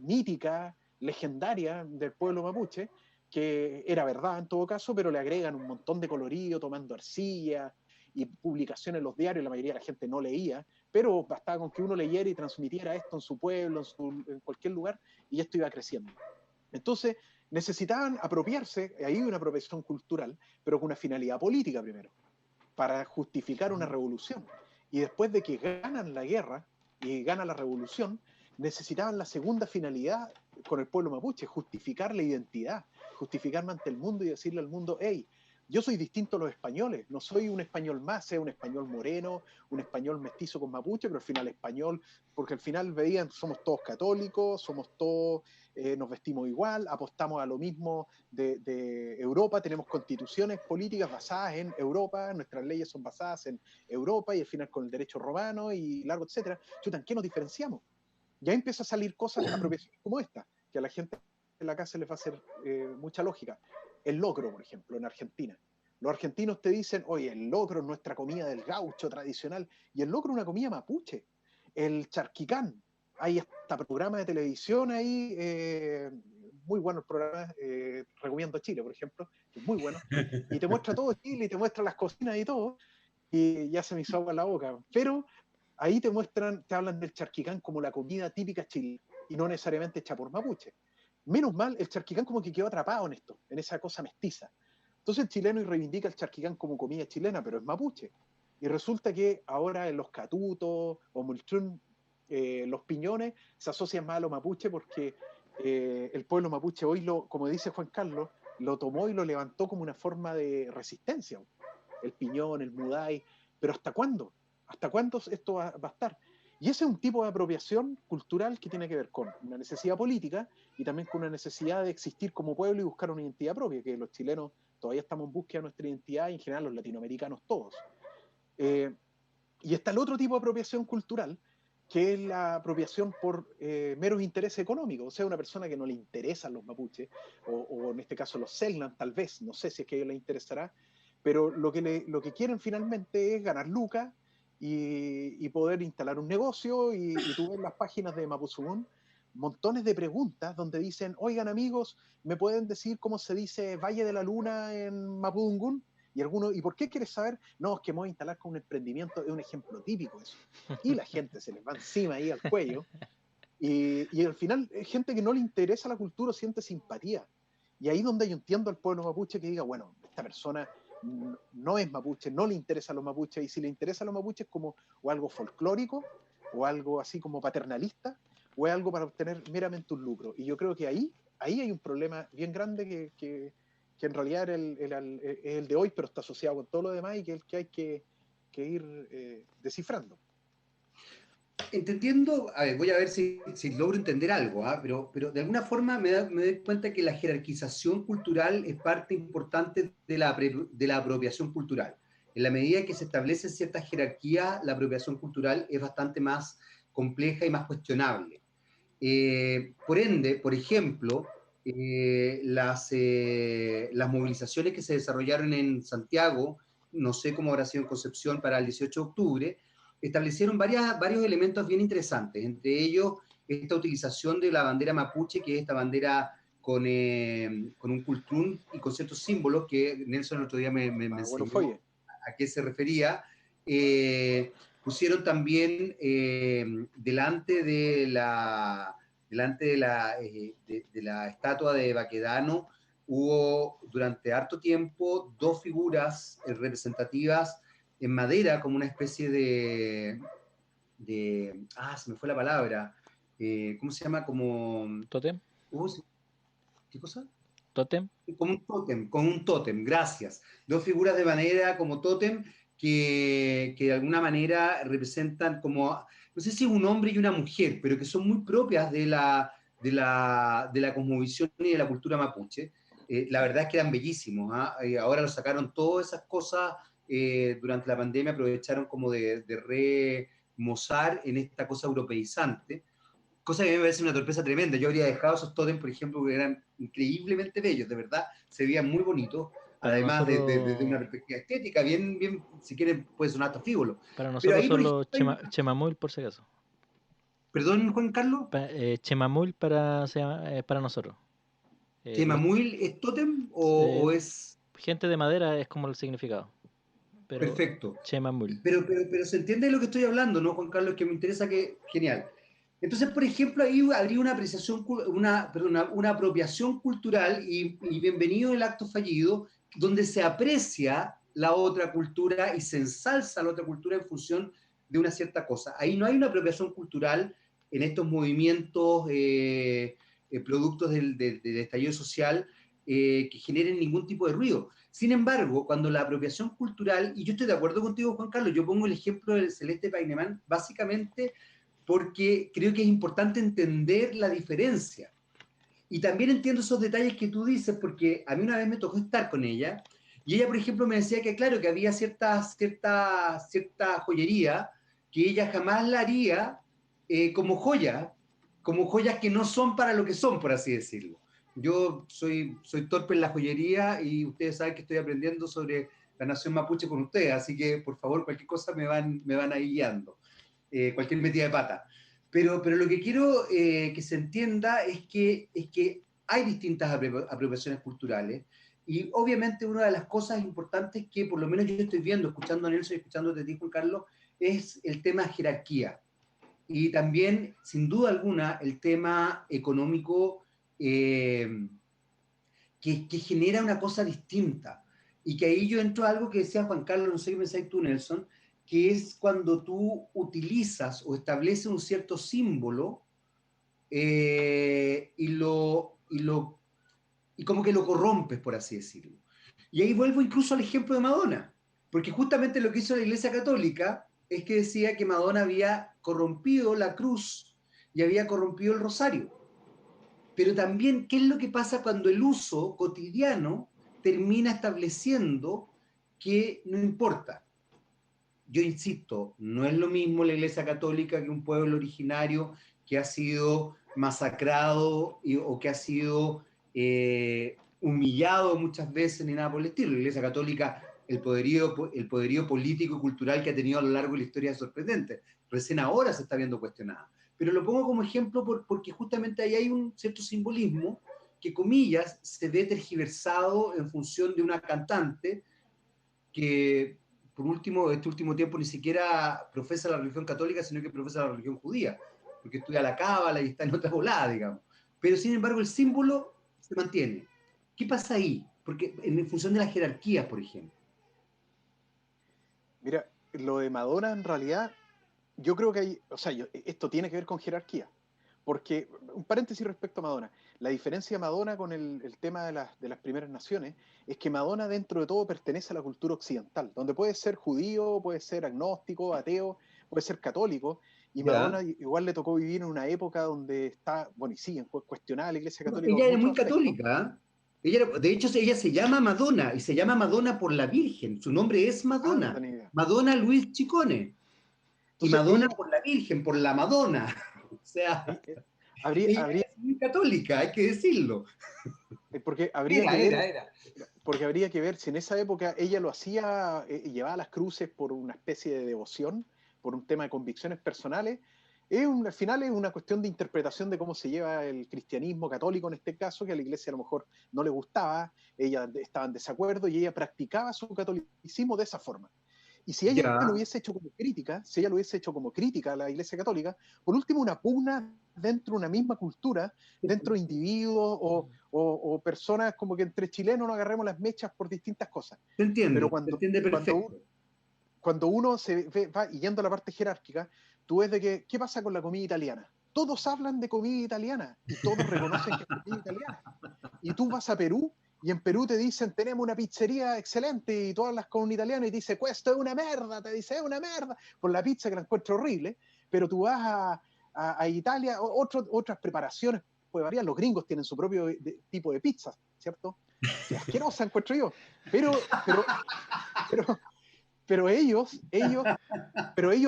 mítica, legendaria del pueblo mapuche, que era verdad en todo caso, pero le agregan un montón de colorido, tomando arcilla y publicaciones en los diarios. La mayoría de la gente no leía, pero bastaba con que uno leyera y transmitiera esto en su pueblo, en cualquier lugar, y esto iba creciendo. Entonces, necesitaban apropiarse, ahí hay una apropiación cultural, pero con una finalidad política primero, para justificar una revolución. Y después de que ganan la guerra y gana la revolución, necesitaban la segunda finalidad con el pueblo mapuche, justificar la identidad, justificarme ante el mundo y decirle al mundo, hey, yo soy distinto a los españoles, no soy un español más, sea un español moreno, un español mestizo con mapuche, pero al final español, porque al final veían, somos todos católicos, somos todos, nos vestimos igual, apostamos a lo mismo de Europa, tenemos constituciones políticas basadas en Europa, nuestras leyes son basadas en Europa y al final con el derecho romano y largo, etcétera. Chuta, ¿en qué nos diferenciamos? Ya empieza a salir cosas, apropiaciones como esta, que a la gente en la casa les va a hacer mucha lógica. El locro, por ejemplo, en Argentina. Los argentinos te dicen, oye, el locro es nuestra comida del gaucho tradicional, y el locro es una comida mapuche. El charquicán, hay hasta programa de televisión ahí, muy bueno el programa, recomiendo Chile, por ejemplo, que es muy bueno, y te muestra todo Chile, y te muestra las cocinas y todo, y ya se me hizo agua la boca, pero ahí te muestran, te hablan del charquicán como la comida típica chilena, y no necesariamente hecha por mapuche. Menos mal, el charquicán como que quedó atrapado en esto, en esa cosa mestiza. Entonces el chileno reivindica el charquicán como comida chilena, pero es mapuche. Y resulta que ahora en los catutos o multrún, los piñones se asocian más a los mapuche porque el pueblo mapuche hoy, como dice Juan Carlos, lo tomó y lo levantó como una forma de resistencia. El piñón, el mudai, pero ¿hasta cuándo? ¿Hasta cuándo esto va a estar? Y ese es un tipo de apropiación cultural que tiene que ver con una necesidad política y también con una necesidad de existir como pueblo y buscar una identidad propia, que los chilenos todavía estamos en búsqueda de nuestra identidad y en general los latinoamericanos todos. Y está el otro tipo de apropiación cultural, que es la apropiación por meros intereses económicos, o sea, una persona que no le interesan los mapuches, o en este caso los selknam, tal vez, no sé si es que a ellos les interesará, pero lo que quieren finalmente es ganar lucas y poder instalar un negocio, y tú ves las páginas de Mapuzungún, montones de preguntas donde dicen, oigan amigos, ¿me pueden decir cómo se dice Valle de la Luna en Mapudungún? Y algunos, ¿y por qué quieres saber? No, es que me voy a instalar con un emprendimiento, es un ejemplo típico eso. Y la gente se les va encima ahí al cuello. Y al final, gente que no le interesa la cultura siente simpatía. Y ahí donde yo entiendo al pueblo mapuche que diga, bueno, esta persona no es mapuche, no le interesa a los mapuches, y si le interesa a los mapuches como o algo folclórico, o algo así como paternalista, o es algo para obtener meramente un lucro. Y yo creo que ahí hay un problema bien grande que en realidad es el de hoy, pero está asociado con todo lo demás, y que es el que hay que ir descifrando. Entendiendo, a ver, voy a ver si logro entender algo, ¿ah? Pero de alguna forma me doy cuenta que la jerarquización cultural es parte importante de la apropiación cultural. En la medida que se establece cierta jerarquía, la apropiación cultural es bastante más compleja y más cuestionable. Por ende, por ejemplo, las movilizaciones que se desarrollaron en Santiago, no sé cómo habrá sido en Concepción para el 18 de octubre, establecieron varios elementos bien interesantes, entre ellos esta utilización de la bandera mapuche, que es esta bandera con un cultrún y con ciertos símbolos que Nelson el otro día me enseñó a qué se refería. Pusieron también delante de la estatua de Baquedano, hubo durante harto tiempo dos figuras representativas en madera, como una especie se me fue la palabra, ¿cómo se llama? Como... ¿Tótem? ¿Qué cosa? ¿Tótem? Como un tótem, gracias. Dos figuras de madera como tótem que de alguna manera representan como, no sé si un hombre y una mujer, pero que son muy propias de la cosmovisión y de la cultura mapuche. La verdad es que eran bellísimos, ¿eh? Ahora lo sacaron todas esas cosas durante la pandemia, aprovecharon como de remozar en esta cosa europeizante, cosa que a mí me parece una torpeza tremenda. Yo habría dejado esos tótems, por ejemplo, que eran increíblemente bellos, de verdad, se veían muy bonitos, para además nosotros, de una perspectiva estética, bien, si quieren, puede sonar hasta frívolo. Para Pero nosotros ahí, por son los ejemplo, chemamuil, por si acaso. Perdón, Juan Carlos. Chemamul para nosotros. ¿Chemamuil es tótem o es...? Gente de madera es como el significado. Pero Perfecto. Chemamul. Pero se entiende de lo que estoy hablando, ¿no, Juan Carlos? Que me interesa que... Genial. Entonces, por ejemplo, ahí habría una apreciación, una apropiación cultural y bienvenido el acto fallido, donde se aprecia la otra cultura y se ensalza la otra cultura en función de una cierta cosa. Ahí no hay una apropiación cultural en estos movimientos productos del estallido social que generen ningún tipo de ruido. Sin embargo, cuando la apropiación cultural, y yo estoy de acuerdo contigo, Juan Carlos, yo pongo el ejemplo del Celeste Painemán básicamente porque creo que es importante entender la diferencia. Y también entiendo esos detalles que tú dices, porque a mí una vez me tocó estar con ella, y ella, por ejemplo, me decía que, claro, que había cierta joyería que ella jamás la haría como joyas que no son para lo que son, por así decirlo. Yo soy torpe en la joyería y ustedes saben que estoy aprendiendo sobre la nación mapuche con ustedes, así que, por favor, cualquier cosa me van ahí guiando. Cualquier metida de pata. Pero lo que quiero que se entienda es que hay distintas apropiaciones culturales y obviamente una de las cosas importantes que por lo menos yo estoy viendo, escuchando a Nelson y escuchándote a ti, Juan Carlos, es el tema de jerarquía. Y también, sin duda alguna, el tema económico que genera una cosa distinta. Y que ahí yo entro a algo que decía Juan Carlos, no sé qué pensáis tú, Nelson, que es cuando tú utilizas o estableces un cierto símbolo y como que lo corrompes, por así decirlo. Y ahí vuelvo incluso al ejemplo de Madonna, porque justamente lo que hizo la Iglesia Católica es que decía que Madonna había corrompido la cruz y había corrompido el rosario. Pero también, ¿qué es lo que pasa cuando el uso cotidiano termina estableciendo que no importa? Yo insisto, no es lo mismo la Iglesia Católica que un pueblo originario que ha sido masacrado o que ha sido humillado muchas veces ni nada por el estilo. La Iglesia Católica, el poderío político y cultural que ha tenido a lo largo de la historia es sorprendente. Recién ahora se está viendo cuestionada. Pero lo pongo como ejemplo porque justamente ahí hay un cierto simbolismo que, comillas, se ve tergiversado en función de una cantante que por último, este último tiempo ni siquiera profesa la religión católica, sino que profesa la religión judía, porque estudia la cábala y está en otra volada, digamos. Pero sin embargo el símbolo se mantiene. ¿Qué pasa ahí? Porque en función de las jerarquías, por ejemplo. Mira, lo de Madonna en realidad, yo creo que hay, o sea, esto tiene que ver con jerarquía. Porque, un paréntesis respecto a Madonna, la diferencia de Madonna con el tema de las primeras naciones es que Madonna dentro de todo pertenece a la cultura occidental, donde puede ser judío, puede ser agnóstico, ateo, puede ser católico, y Madonna igual le tocó vivir en una época donde está, bueno, y siguen cuestionada la Iglesia Católica. Ella en era muy muchos aspectos. católica. De hecho, ella se llama Madonna, y se llama Madonna por la Virgen. Su nombre es Ah, no Madonna. tenía idea. Madonna Luis Chicone. Y Entonces, Madonna ella, por la Virgen, por la Madonna. O sea, ella habría, es muy católica, hay que decirlo. porque habría que ver, Era. porque habría que ver si en esa época ella lo hacía, llevaba las cruces por una especie de devoción, por un tema de convicciones personales. Al final es una cuestión de interpretación de cómo se lleva el cristianismo católico en este caso, que a la iglesia a lo mejor no le gustaba, ella estaba en desacuerdo y ella practicaba su catolicismo de esa forma. Y si ella Ya. lo hubiese hecho como crítica, si ella lo hubiese hecho como crítica a la Iglesia Católica, por último una pugna dentro de una misma cultura, dentro de individuos o personas como que entre chilenos nos agarremos las mechas por distintas cosas. Te entiendo, Pero te entiende perfecto. cuando uno va yendo a la parte jerárquica, tú ves de que, ¿qué pasa con la comida italiana? Todos hablan de comida italiana y todos reconocen que es comida italiana. Y tú vas a Perú y en Perú te dicen, tenemos una pizzería excelente y tú hablas con un italiano y te dice, esto es una merda, te dice, es una merda, por la pizza que la encuentro horrible, pero tú vas a Italia, otras preparaciones, puede variar, los gringos tienen su propio tipo de pizza, ¿cierto? Que asquerosa encuentro yo, pero, pero ellos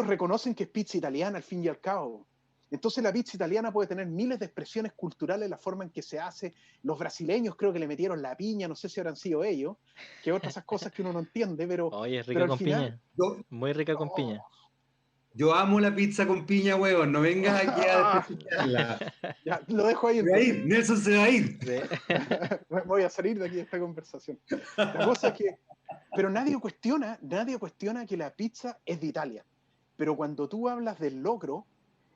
reconocen que es pizza italiana al fin y al cabo. Entonces la pizza italiana puede tener miles de expresiones culturales, la forma en que se hace. Los brasileños creo que le metieron la piña, no sé si habrán sido ellos, que otras esas cosas que uno no entiende, Oye, es pero rica al con final... piña. Muy rica con piña. Yo amo la pizza con piña, huevón. No vengas aquí a desprestigiarla. Ya, lo dejo ahí Se va a entonces. ir, Nelson se va a ir. Voy a salir de aquí de esta conversación. La cosa es que, pero nadie cuestiona que la pizza es de Italia. Pero cuando tú hablas del locro,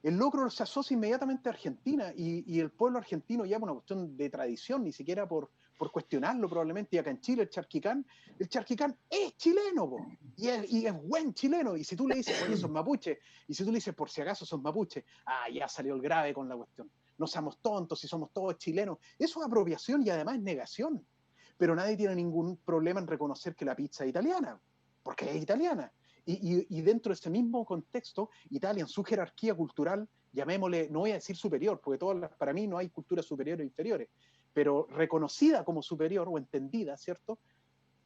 el locro se asocia inmediatamente a Argentina y el pueblo argentino ya por una cuestión de tradición, ni siquiera por cuestionarlo probablemente. Y acá en Chile el charquicán es chileno, po, y es buen chileno. Y si tú le dices, oye, son mapuches, y si tú le dices, por si acaso son mapuches, ya salió el grave con la cuestión. No seamos tontos si somos todos chilenos. Eso es apropiación y además es negación. Pero nadie tiene ningún problema en reconocer que la pizza es italiana, porque es italiana. Y dentro de ese mismo contexto, Italia en su jerarquía cultural, llamémosle, no voy a decir superior, porque para mí no hay culturas superiores o inferiores, pero reconocida como superior o entendida, ¿cierto?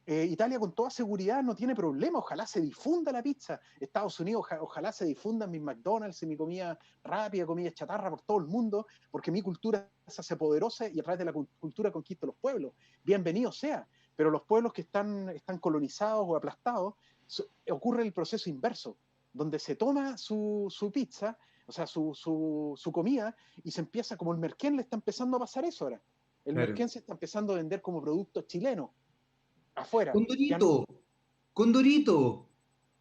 Italia con toda seguridad no tiene problema, ojalá se difunda la pizza. Estados Unidos, ojalá se difundan mis McDonald's y mi comida rápida, comida chatarra por todo el mundo, porque mi cultura se hace poderosa y a través de la cultura conquisto los pueblos. Bienvenido sea, pero los pueblos que están colonizados o aplastados, ocurre el proceso inverso, donde se toma su pizza, o sea, su comida, y se empieza, como el merquén le está empezando a pasar eso ahora. El Claro. merquén se está empezando a vender como producto chileno afuera. Ya no, Condorito, Condorito,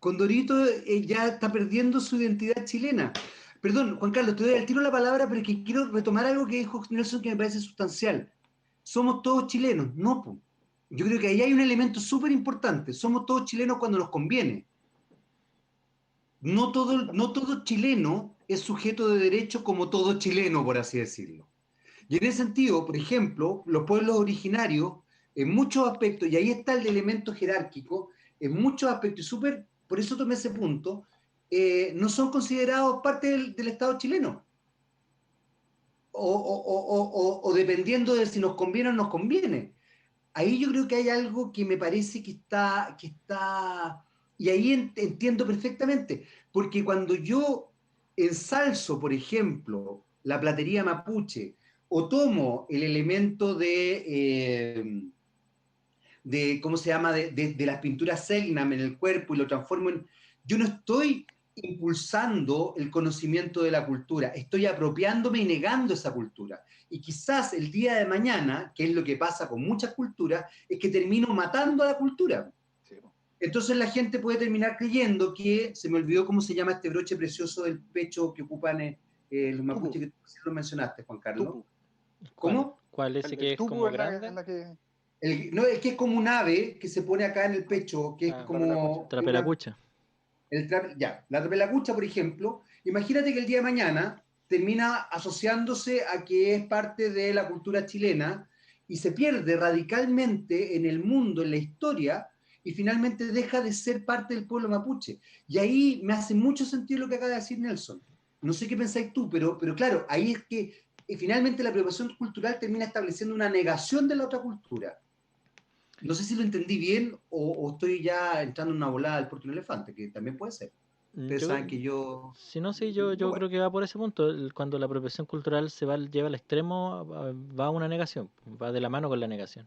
Condorito ya está perdiendo su identidad chilena. Perdón, Juan Carlos, te doy al tiro la palabra, pero es que quiero retomar algo que dijo Nelson que me parece sustancial. Somos todos chilenos, no, po. Yo creo que ahí hay un elemento súper importante. Somos todos chilenos cuando nos conviene. No todo chileno es sujeto de derecho como todo chileno, por así decirlo. Y en ese sentido, por ejemplo, los pueblos originarios, en muchos aspectos, y ahí está el elemento jerárquico, en muchos aspectos, y súper, por eso tomé ese punto, no son considerados parte del Estado chileno. O dependiendo de si nos conviene o no nos conviene. Ahí yo creo que hay algo que me parece que está y ahí entiendo perfectamente, porque cuando yo ensalzo, por ejemplo, la platería mapuche, o tomo el elemento de ¿cómo se llama?, de las pinturas Selknam en el cuerpo y lo transformo en... Yo no estoy impulsando el conocimiento de la cultura, estoy apropiándome y negando esa cultura. Y quizás el día de mañana, que es lo que pasa con muchas culturas, es que termino matando a la cultura. sí, Entonces la gente puede terminar creyendo que, se me olvidó cómo se llama este broche precioso del pecho que ocupan los mapuches, que tú sí lo mencionaste, Juan Carlos. tupu. ¿Cuál? ¿Cómo? ¿Cuál ese que El es tupu como es grande? la que... No, es que es como un ave que se pone acá en el pecho, que es Ah, La pelacucha. como una, trapelacucha. ya, la trapelacucha, por ejemplo, imagínate que el día de mañana termina asociándose a que es parte de la cultura chilena y se pierde radicalmente en el mundo, en la historia, y finalmente deja de ser parte del pueblo mapuche. Y ahí me hace mucho sentido lo que acaba de decir Nelson. No sé qué pensáis tú, pero claro, ahí es que finalmente la apropiación cultural termina estableciendo una negación de la otra cultura. No sé si lo entendí bien o estoy ya entrando en una volada del puerto de un elefante, que también puede ser. Ustedes Yo, saben que yo... si no sé, yo Bueno, creo que va por ese punto. Cuando la apropiación cultural lleva al extremo, va a una negación, va de la mano con la negación.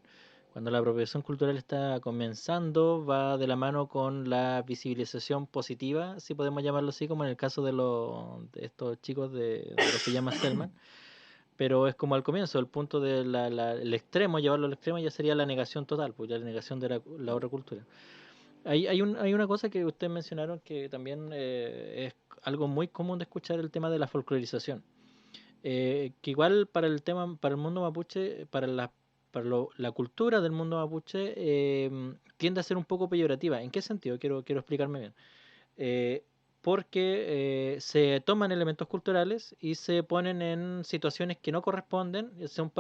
Cuando la apropiación cultural está comenzando, va de la mano con la visibilización positiva, si podemos llamarlo así, como en el caso de estos chicos de los pijamas Selman. Pero es como al comienzo, el punto del extremo, llevarlo al extremo ya sería la negación total, pues ya la negación de la otra cultura. Hay una cosa que ustedes mencionaron que también es algo muy común de escuchar, el tema de la folclorización. Que igual para para el mundo mapuche, la cultura del mundo mapuche tiende a ser un poco peyorativa. ¿En qué sentido? Quiero explicarme bien. Eh, porque se toman elementos culturales y se ponen en situaciones que no corresponden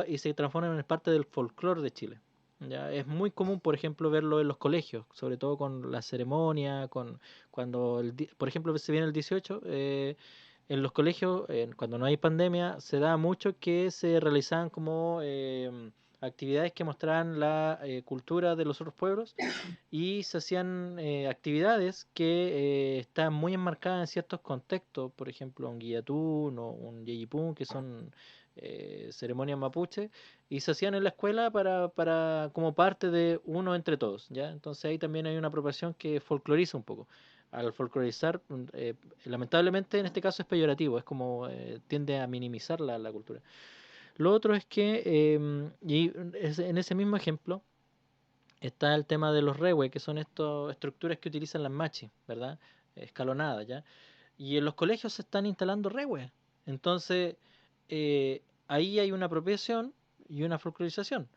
y se transforman en parte del folclore de Chile. Ya, es muy común, por ejemplo, verlo en los colegios, sobre todo con la ceremonia, cuando, por ejemplo, se viene el 18, en los colegios, cuando no hay pandemia, se da mucho que se realizaban como actividades que mostraban la cultura de los otros pueblos y se hacían actividades que están muy enmarcadas en ciertos contextos, por ejemplo, un guillatún o un yeyipún, que son ceremonias mapuche, y se hacían en la escuela como parte de uno entre todos, ¿ya? Entonces ahí también hay una apropiación que folcloriza un poco. al folclorizar, lamentablemente en este caso es peyorativo, es como tiende a minimizar la cultura. Lo otro es que, en ese mismo ejemplo, está el tema de los rewe, que son estas estructuras que utilizan las machis, ¿verdad? Escalonadas, ¿ya? Y en los colegios se están instalando rewe. Entonces, ahí hay una apropiación y una folclorización.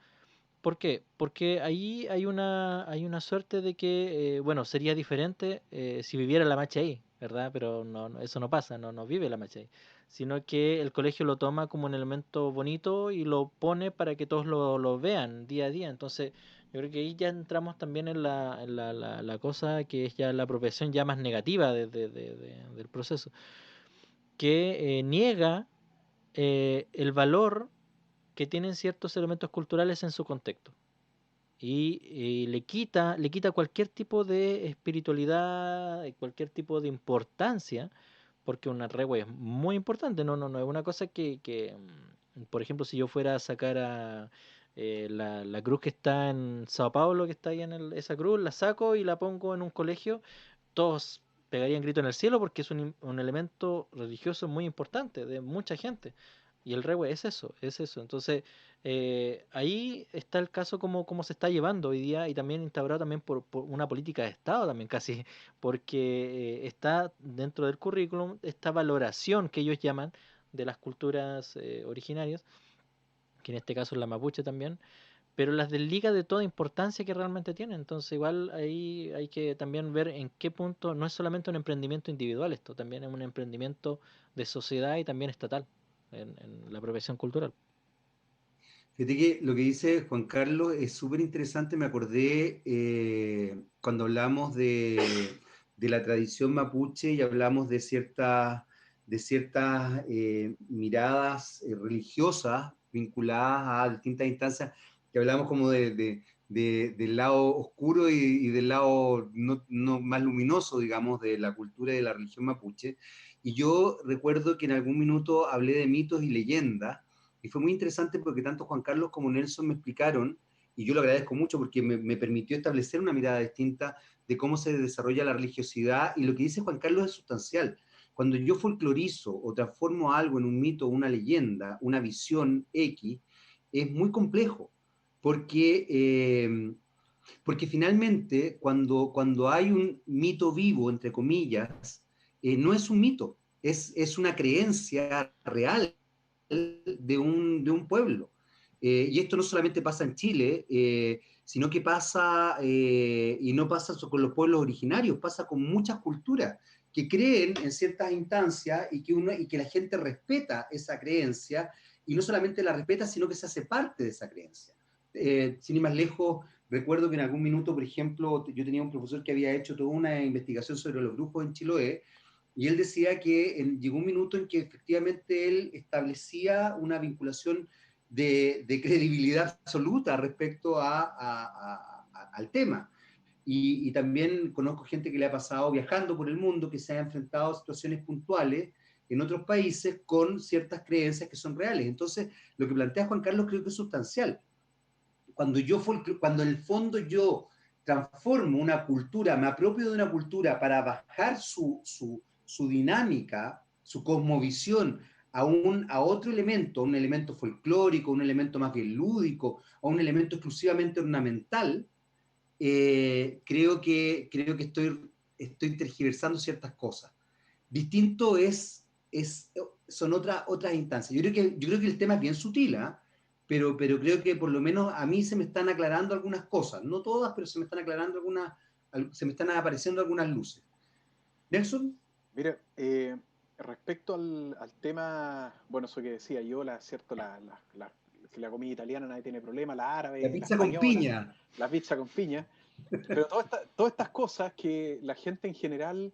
¿Por qué? Porque ahí hay una suerte de que, bueno, sería diferente si viviera la macha ahí, ¿verdad? Pero eso no pasa, no vive la macha ahí. Sino que el colegio lo toma como un elemento bonito y lo pone para que todos lo vean día a día. Entonces, yo creo que ahí ya entramos también en la cosa que es ya la apropiación ya más negativa del proceso, que niega el valor que tienen ciertos elementos culturales en su contexto y le quita cualquier tipo de espiritualidad, cualquier tipo de importancia, porque una regla es muy importante, no es una cosa por ejemplo, si yo fuera a sacar la cruz que está en Sao Paulo, que está ahí esa cruz, la saco y la pongo en un colegio, todos pegarían grito en el cielo porque es un elemento religioso muy importante de mucha gente. Y el rewe es eso, es eso. Entonces, ahí está el caso como se está llevando hoy día y también instaurado también por una política de Estado también casi, porque está dentro del currículum esta valoración que ellos llaman de las culturas originarias, que en este caso es la mapuche también, pero las desliga de toda importancia que realmente tienen. Entonces, igual ahí hay que también ver en qué punto no es solamente un emprendimiento individual, esto también es un emprendimiento de sociedad y también estatal en la apropiación cultural. Fíjate que lo que dice Juan Carlos es súper interesante. Me acordé cuando hablamos de la tradición mapuche y hablamos de ciertas miradas religiosas vinculadas a distintas instancias, que hablamos como del lado oscuro y del lado no más luminoso, digamos, de la cultura y de la religión mapuche. Y yo recuerdo que en algún minuto hablé de mitos y leyendas y fue muy interesante porque tanto Juan Carlos como Nelson me explicaron, y yo lo agradezco mucho porque me permitió establecer una mirada distinta de cómo se desarrolla la religiosidad, y lo que dice Juan Carlos es sustancial. Cuando yo folclorizo o transformo algo en un mito, una leyenda, una visión X, es muy complejo, porque, porque finalmente cuando hay un mito vivo, entre comillas, no es un mito, es una creencia real de un pueblo. Y esto no solamente pasa en Chile, sino que pasa, y no pasa con los pueblos originarios, pasa con muchas culturas que creen en ciertas instancias y que la gente respeta esa creencia, y no solamente la respeta, sino que se hace parte de esa creencia. Sin ir más lejos, recuerdo que en algún minuto, por ejemplo, yo tenía un profesor que había hecho toda una investigación sobre los brujos en Chiloé, y él decía que llegó un minuto en que efectivamente él establecía una vinculación de credibilidad absoluta respecto al tema. Y también conozco gente que le ha pasado viajando por el mundo, que se ha enfrentado a situaciones puntuales en otros países con ciertas creencias que son reales. Entonces, lo que plantea Juan Carlos creo que es sustancial. Cuando en el fondo yo transformo una cultura, me apropio de una cultura para bajar su dinámica, su cosmovisión a otro elemento, un elemento folclórico, un elemento más bien lúdico, o un elemento exclusivamente ornamental, creo que estoy tergiversando ciertas cosas. Distinto son otras instancias. Yo creo que el tema es bien sutil, ¿eh? Pero creo que por lo menos a mí se me están aclarando algunas cosas, no todas, pero se me están aclarando se me están apareciendo algunas luces. Nelson. Mira, respecto al tema, bueno, eso que decía yo, cierto, que la comida italiana nadie tiene problema, la La árabe, la pizza con española, piña. la pizza con piña, pero todas estas cosas que la gente en general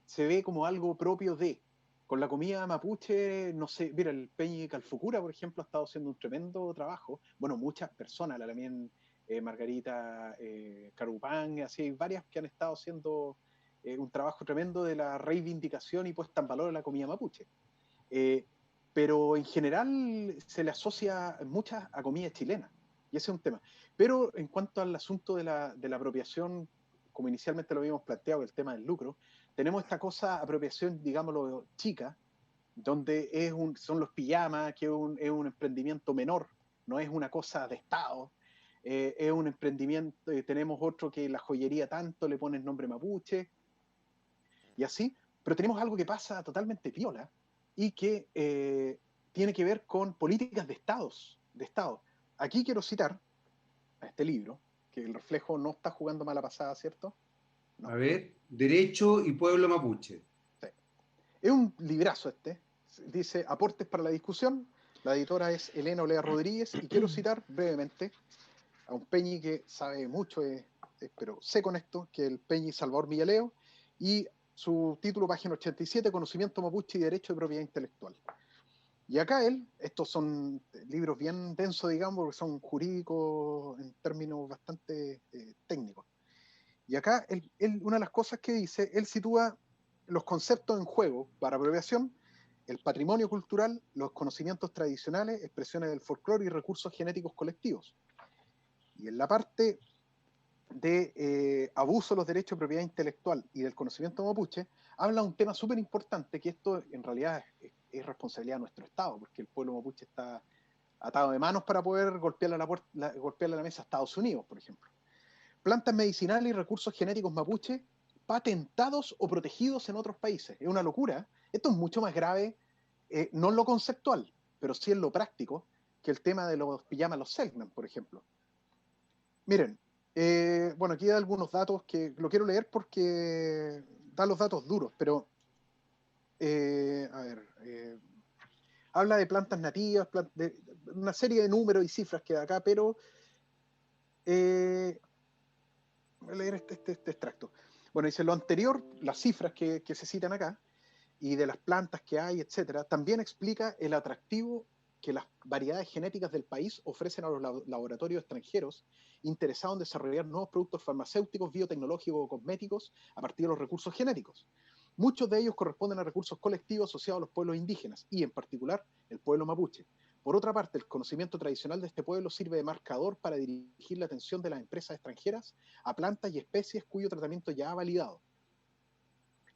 se ve como algo propio de. Con la comida mapuche, no sé, mira, el Peñi Calfucura, por ejemplo, ha estado haciendo un tremendo trabajo. Bueno, muchas personas, la también Margarita Carupán, así hay varias que han estado haciendo un trabajo tremendo de la reivindicación y puesta en valor de la comida mapuche. Eh, pero en general se le asocia muchas a comida chilena, y ese es un tema. Pero en cuanto al asunto de la apropiación como inicialmente lo habíamos planteado, el tema del lucro, tenemos esta cosa, apropiación, digámoslo, chica, donde son los pijamas, que es un emprendimiento menor, no es una cosa de Estado, es un emprendimiento, tenemos otro que la joyería tanto le pone el nombre mapuche, y así, pero tenemos algo que pasa totalmente piola, y que tiene que ver con políticas de Estado. Aquí quiero citar a este libro, que el reflejo no está jugando mala pasada, ¿cierto? No. A ver, Derecho y Pueblo Mapuche. Sí. Es un librazo este, dice Aportes para la discusión, la editora es Elena Olea Rodríguez, y quiero citar brevemente a un Peñi que sabe mucho, pero sé con esto, que el Peñi Salvador Villaleo, y su título, página 87, Conocimiento Mapuche y Derecho de Propiedad Intelectual. Y acá estos son libros bien densos, digamos, porque son jurídicos en términos bastante técnicos. Y acá, una de las cosas que dice, él sitúa los conceptos en juego para apropiación, el patrimonio cultural, los conocimientos tradicionales, expresiones del folclore y recursos genéticos colectivos. Y en la parte de abuso de los derechos de propiedad intelectual y del conocimiento mapuche, habla un tema súper importante, que esto en realidad es responsabilidad de nuestro Estado, porque el pueblo mapuche está atado de manos para poder golpearle a la mesa a Estados Unidos, por ejemplo. Plantas medicinales y recursos genéticos mapuche patentados o protegidos en otros países. Es una locura. Esto es mucho más grave, no en lo conceptual, pero sí en lo práctico, que el tema de los pijamas, los Selknam, por ejemplo. Miren, bueno, aquí hay algunos datos que lo quiero leer porque da los datos duros, pero a ver, habla de plantas nativas, de una serie de números y cifras que da acá, pero voy a leer este extracto. Bueno, dice lo anterior, las cifras que se citan acá, y de las plantas que hay, etcétera, también explica el atractivo que las variedades genéticas del país ofrecen a los laboratorios extranjeros interesados en desarrollar nuevos productos farmacéuticos, biotecnológicos o cosméticos a partir de los recursos genéticos. Muchos de ellos corresponden a recursos colectivos asociados a los pueblos indígenas y, en particular, el pueblo mapuche. Por otra parte, el conocimiento tradicional de este pueblo sirve de marcador para dirigir la atención de las empresas extranjeras a plantas y especies cuyo tratamiento ya ha validado.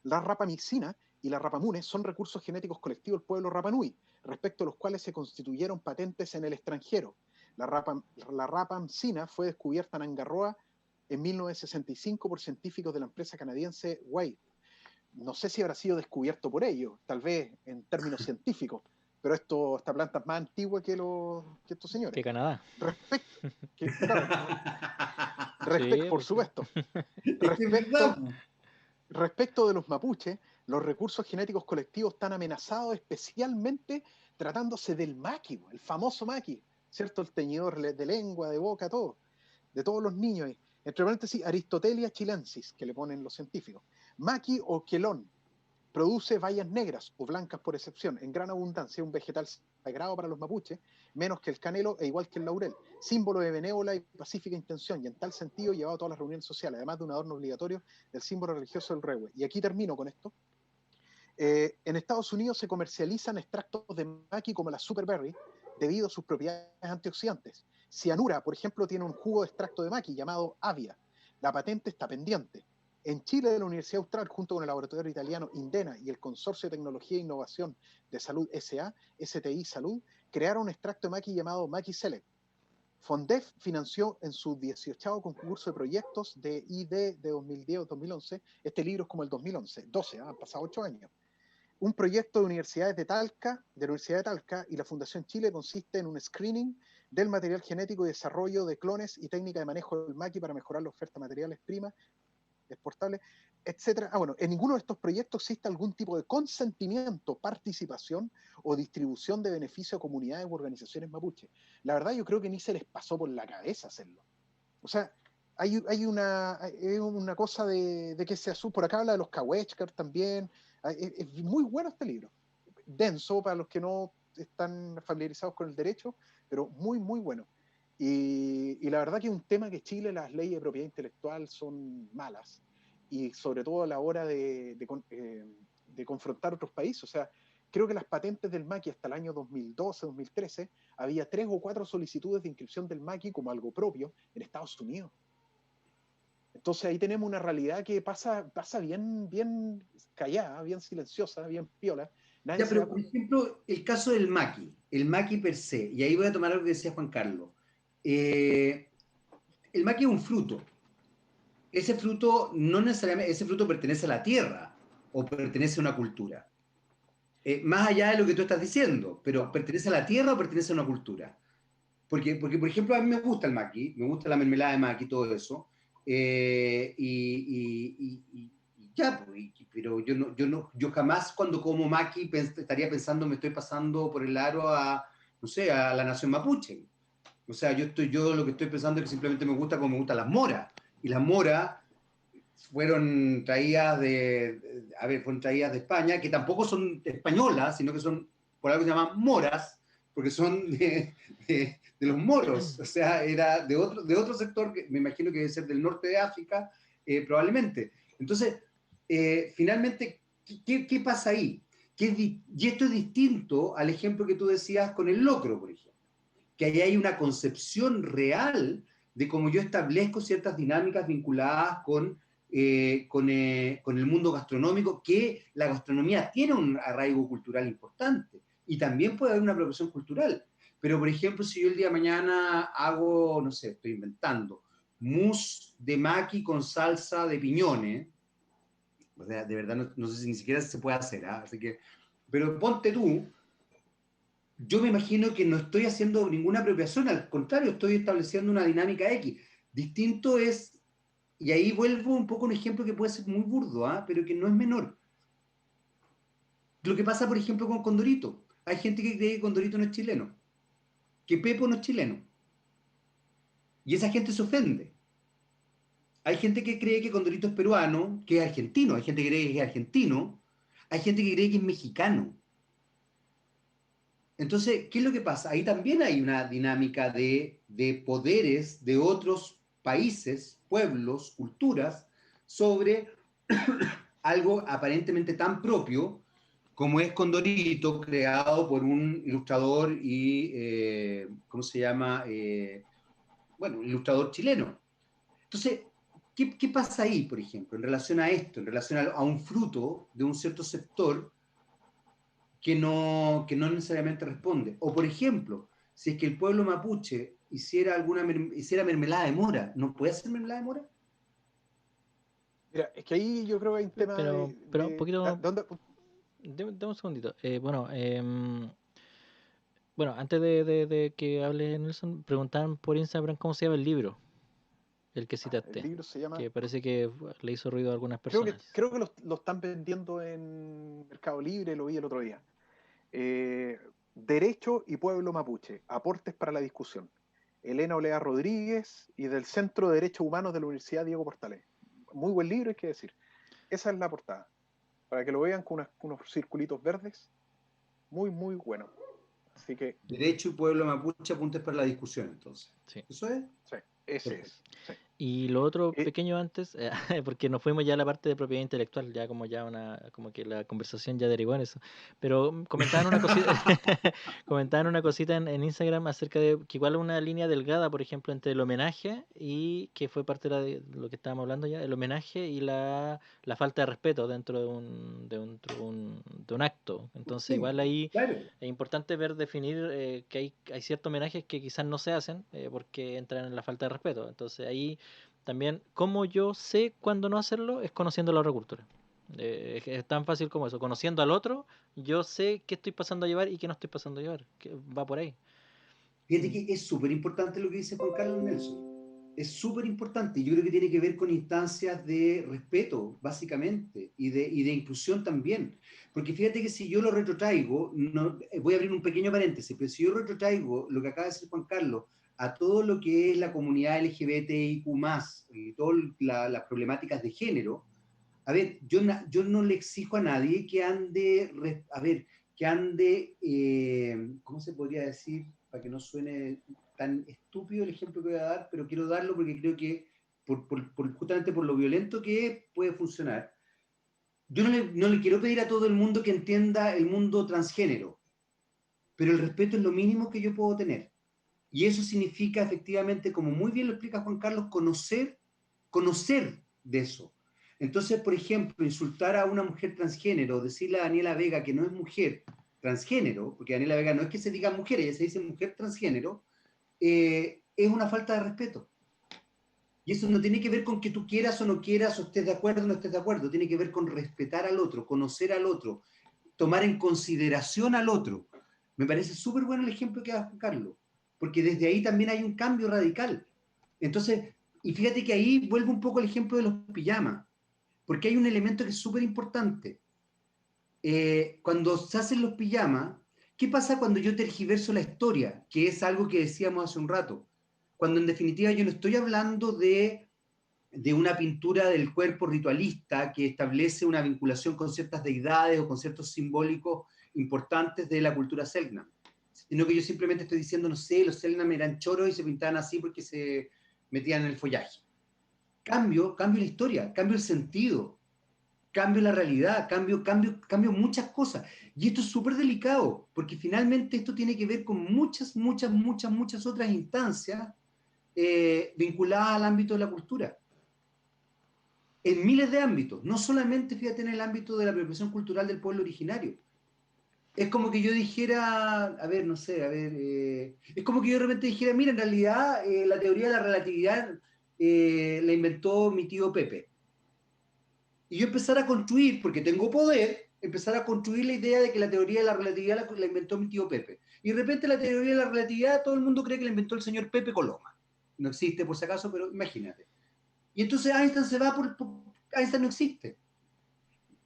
La rapamicina y la rapamune son recursos genéticos colectivos del pueblo Rapanui, respecto a los cuales se constituyeron patentes en el extranjero. La rapamicina fue descubierta en Angarroa en 1965 por científicos de la empresa canadiense Wade. No sé si habrá sido descubierto por ellos, tal vez en términos científicos, pero esta planta es más antigua que estos señores. Que Canadá. Por supuesto. Respecto de los mapuches, los recursos genéticos colectivos están amenazados, especialmente tratándose del maqui, el famoso maqui, ¿cierto? El teñidor de lengua, de boca, todo, de todos los niños. Entre paréntesis, Aristotelia chilensis, que le ponen los científicos. Maqui o quelón produce bayas negras o blancas por excepción, en gran abundancia, un vegetal sagrado para los mapuches, menos que el canelo e igual que el laurel, símbolo de benévola y pacífica intención, y en tal sentido llevado a todas las reuniones sociales, además de un adorno obligatorio del símbolo religioso del rehue. Y aquí termino con esto. En Estados Unidos se comercializan extractos de maqui como la Superberry debido a sus propiedades antioxidantes. Cianura, por ejemplo, tiene un jugo de extracto de maqui llamado Avia. La patente está pendiente. En Chile, de la Universidad Austral, junto con el laboratorio italiano Indena y el Consorcio de Tecnología e Innovación de Salud S.A., STI Salud, crearon un extracto de maqui llamado Maqui Select. Fondef financió en su 18º concurso de proyectos de ID de 2010-2011, este libro es como el 2011, 12, han pasado 8 años. Un proyecto de universidades de Talca, de la Universidad de Talca y la Fundación Chile consiste en un screening del material genético y desarrollo de clones y técnica de manejo del maqui para mejorar la oferta de materiales primas exportables, etcétera. Bueno, en ninguno de estos proyectos existe algún tipo de consentimiento, participación o distribución de beneficio a comunidades u organizaciones mapuche. La verdad, yo creo que ni se les pasó por la cabeza hacerlo. O sea, hay una cosa de que se asume, por acá habla de los Kawechkar también. Es muy bueno este libro. Denso para los que no están familiarizados con el derecho, pero muy, muy bueno. Y la verdad que es un tema que Chile, las leyes de propiedad intelectual son malas, y sobre todo a la hora de confrontar otros países. O sea, creo que las patentes del maqui hasta el año 2012-2013, había 3 o 4 solicitudes de inscripción del maqui como algo propio en Estados Unidos. Entonces ahí tenemos una realidad que pasa bien, bien callada, bien silenciosa, bien piola. Nadie Ya, se da pero por cuenta. ejemplo, el caso del maqui, el maqui per se, y ahí voy a tomar algo que decía Juan Carlos. El maqui es un fruto. Ese fruto no necesariamente, ese fruto pertenece a la tierra o pertenece a una cultura. Más allá de lo que tú estás diciendo, pero No. ¿pertenece a la tierra o pertenece a una cultura? Porque, por ejemplo, a mí me gusta el maqui, me gusta la mermelada de maqui, todo eso, y ya, pues, pero yo jamás cuando como maqui estaría pensando, me estoy pasando por el aro a, no sé, a la nación mapuche. O sea, yo lo que estoy pensando es que simplemente me gusta como me gustan las moras, y las moras fueron traídas fueron traídas de España, que tampoco son españolas, sino que son, por algo que se llaman moras, porque son de los moros, o sea, era de otro sector, que me imagino que debe ser del norte de África, probablemente. Entonces, finalmente, ¿qué pasa ahí? Y esto es distinto al ejemplo que tú decías con el locro, por ejemplo, que ahí hay una concepción real de cómo yo establezco ciertas dinámicas vinculadas con el mundo gastronómico, que la gastronomía tiene un arraigo cultural importante y también puede haber una apropiación cultural. Pero, por ejemplo, si yo el día de mañana hago, no sé, estoy inventando, mousse de maqui con salsa de piñones, o sea, de verdad no sé si ni siquiera se puede hacer, ¿eh? Así que, pero ponte tú, yo me imagino que no estoy haciendo ninguna apropiación, al contrario, estoy estableciendo una dinámica X. Distinto es, y ahí vuelvo un poco a un ejemplo que puede ser muy burdo, ¿ah? Pero que no es menor. Lo que pasa, por ejemplo, con Condorito. Hay gente que cree que Condorito no es chileno, que Pepo no es chileno. Y esa gente se ofende. Hay gente que cree que Condorito es peruano, que es argentino. Hay gente que cree que es argentino. Hay gente que cree que es mexicano. Entonces, ¿qué es lo que pasa? Ahí también hay una dinámica de poderes de otros países, pueblos, culturas, sobre algo aparentemente tan propio como es Condorito, creado por un ilustrador y, ¿cómo se llama? Bueno, un ilustrador chileno. Entonces, ¿qué pasa ahí, por ejemplo, en relación a esto, en relación a un fruto de un cierto sector que no necesariamente responde? O, por ejemplo, si es que el pueblo mapuche hiciera mermelada de mora, ¿no puede hacer mermelada de mora? Mira, es que ahí yo creo que hay un tema Pero un poquito, ¿dónde? dame un segundito. Bueno, antes de que hable Nelson, preguntaban por Instagram cómo se llama el libro, el que El citaste, libro se llama, que parece que le hizo ruido a algunas creo que, personas. creo que lo están vendiendo en Mercado Libre, lo vi el otro día. Eh, Derecho y Pueblo Mapuche, aportes para la discusión. Elena Olea Rodríguez y del Centro de Derechos Humanos de la Universidad Diego Portales. Muy buen libro, hay que decir. Esa es la portada. Para que lo vean con unos circulitos verdes. Muy, muy bueno. Así que, Derecho y pueblo mapuche, apuntes para la discusión, entonces. Sí. ¿Eso es? sí, ese Perfecto. es. Sí. Y lo otro pequeño antes, porque nos fuimos ya a la parte de propiedad intelectual, como que la conversación ya derivó en eso. Pero comentaban una cosita, comentaban una cosita en Instagram acerca de que igual una línea delgada, por ejemplo, entre el homenaje y que fue parte de lo que estábamos hablando ya, el homenaje y la falta de respeto dentro de un acto. Entonces Sí, igual ahí claro. es importante definir que hay ciertos homenajes que quizás no se hacen porque entran en la falta de respeto. Entonces ahí también, cómo yo sé cuándo no hacerlo es conociendo la otra cultura. Es tan fácil como eso. Conociendo al otro, yo sé qué estoy pasando a llevar y qué no estoy pasando a llevar. Que va por ahí. Fíjate que es súper importante lo que dice Juan Carlos Nelson. Es súper importante. Yo creo que tiene que ver con instancias de respeto, básicamente, y de inclusión también. Porque fíjate que si yo lo retrotraigo, voy a abrir un pequeño paréntesis, pero si yo retrotraigo lo que acaba de decir Juan Carlos a todo lo que es la comunidad LGBTIQ+, y todas las problemáticas de género, a ver, yo no le exijo a nadie que ande, ¿cómo se podría decir? Para que no suene tan estúpido el ejemplo que voy a dar, pero quiero darlo porque creo que justamente por lo violento que es, puede funcionar. Yo no le quiero pedir a todo el mundo que entienda el mundo transgénero, pero el respeto es lo mínimo que yo puedo tener. Y eso significa efectivamente, como muy bien lo explica Juan Carlos, conocer conocer de eso. Entonces, por ejemplo, insultar a una mujer transgénero, decirle a Daniela Vega que no es mujer transgénero, porque Daniela Vega no es que se diga mujer, ella se dice mujer transgénero, es una falta de respeto. Y eso no tiene que ver con que tú quieras o no quieras, o estés de acuerdo o no estés de acuerdo, tiene que ver con respetar al otro, conocer al otro, tomar en consideración al otro. Me parece súper bueno el ejemplo que da Juan Carlos, porque desde ahí también hay un cambio radical. Entonces, y fíjate que ahí vuelve un poco el ejemplo de los pijamas, porque hay un elemento que es súper importante. Cuando se hacen los pijamas, ¿qué pasa cuando yo tergiverso la historia? Que es algo que decíamos hace un rato. Cuando en definitiva yo no estoy hablando de una pintura del cuerpo ritualista que establece una vinculación con ciertas deidades o conceptos simbólicos importantes de la cultura Selknam, sino que yo simplemente estoy diciendo, no sé, los Selknam eran choros y se pintaban así porque se metían en el follaje. Cambio la historia, cambio el sentido, cambio la realidad, cambio muchas cosas. Y esto es súper delicado, porque finalmente esto tiene que ver con muchas otras instancias vinculadas al ámbito de la cultura. En miles de ámbitos, no solamente, fíjate, en el ámbito de la apropiación cultural del pueblo originario. Es como que yo dijera, a ver, no sé, a ver, es como que yo de repente dijera, mira, en realidad la teoría de la relatividad la inventó mi tío Pepe. Y yo empezar a construir, porque tengo poder, empezar a construir la idea de que la teoría de la relatividad la inventó mi tío Pepe. Y de repente la teoría de la relatividad todo el mundo cree que la inventó el señor Pepe Coloma. No existe por si acaso, pero imagínate. Y entonces Einstein se va Einstein no existe.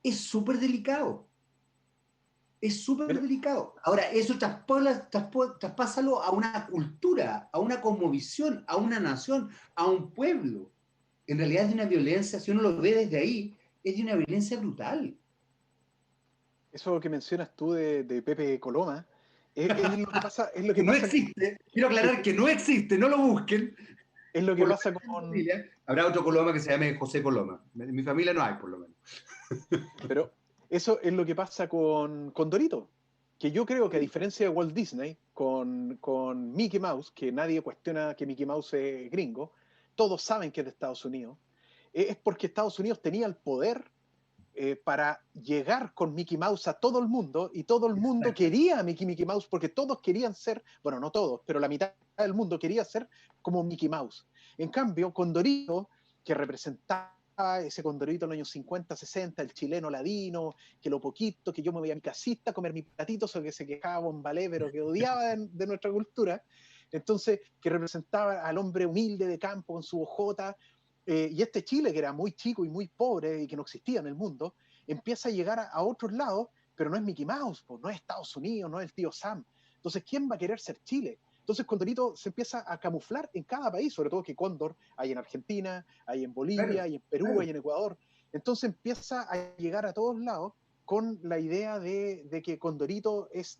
Es súper delicado. Es súper Mira, delicado. Ahora, eso traspásalo a una cultura, a una cosmovisión, a una nación, a un pueblo. En realidad es de una violencia, si uno lo ve desde ahí, es de una violencia brutal. eso que mencionas tú de Pepe Coloma, es lo que pasa, es lo Que que no pasa, existe, quiero aclarar que no existe, no lo busquen. es lo que Por lo pasa menos en mi con, familia habrá otro Coloma que se llame José Coloma. En mi familia no hay, por lo menos. pero eso es lo que pasa con Dorito, que yo creo que a diferencia de Walt Disney, con Mickey Mouse, que nadie cuestiona que Mickey Mouse es gringo, todos saben que es de Estados Unidos, es porque Estados Unidos tenía el poder para llegar con Mickey Mouse a todo el mundo y todo el mundo Exacto. quería a Mickey Mouse porque todos querían ser, bueno, no todos, pero la mitad del mundo quería ser como Mickey Mouse. En cambio, Condorito, que representaba ese Condorito en los años 50, 60, el chileno ladino, que lo poquito, que yo me voy a mi casita a comer mis platitos, o que se quejaba Bombalé, pero que odiaba de nuestra cultura, entonces, que representaba al hombre humilde de campo con su ojota, y este Chile, que era muy chico y muy pobre y que no existía en el mundo, empieza a llegar a otros lados, pero no es Mickey Mouse, pues, no es Estados Unidos, no es el tío Sam. Entonces, ¿quién va a querer ser Chile? Entonces, Condorito se empieza a camuflar en cada país, sobre todo que Cóndor hay en Argentina, hay en Bolivia, Claro, hay en Perú, claro. hay en Ecuador. Entonces empieza a llegar a todos lados con la idea de que Condorito es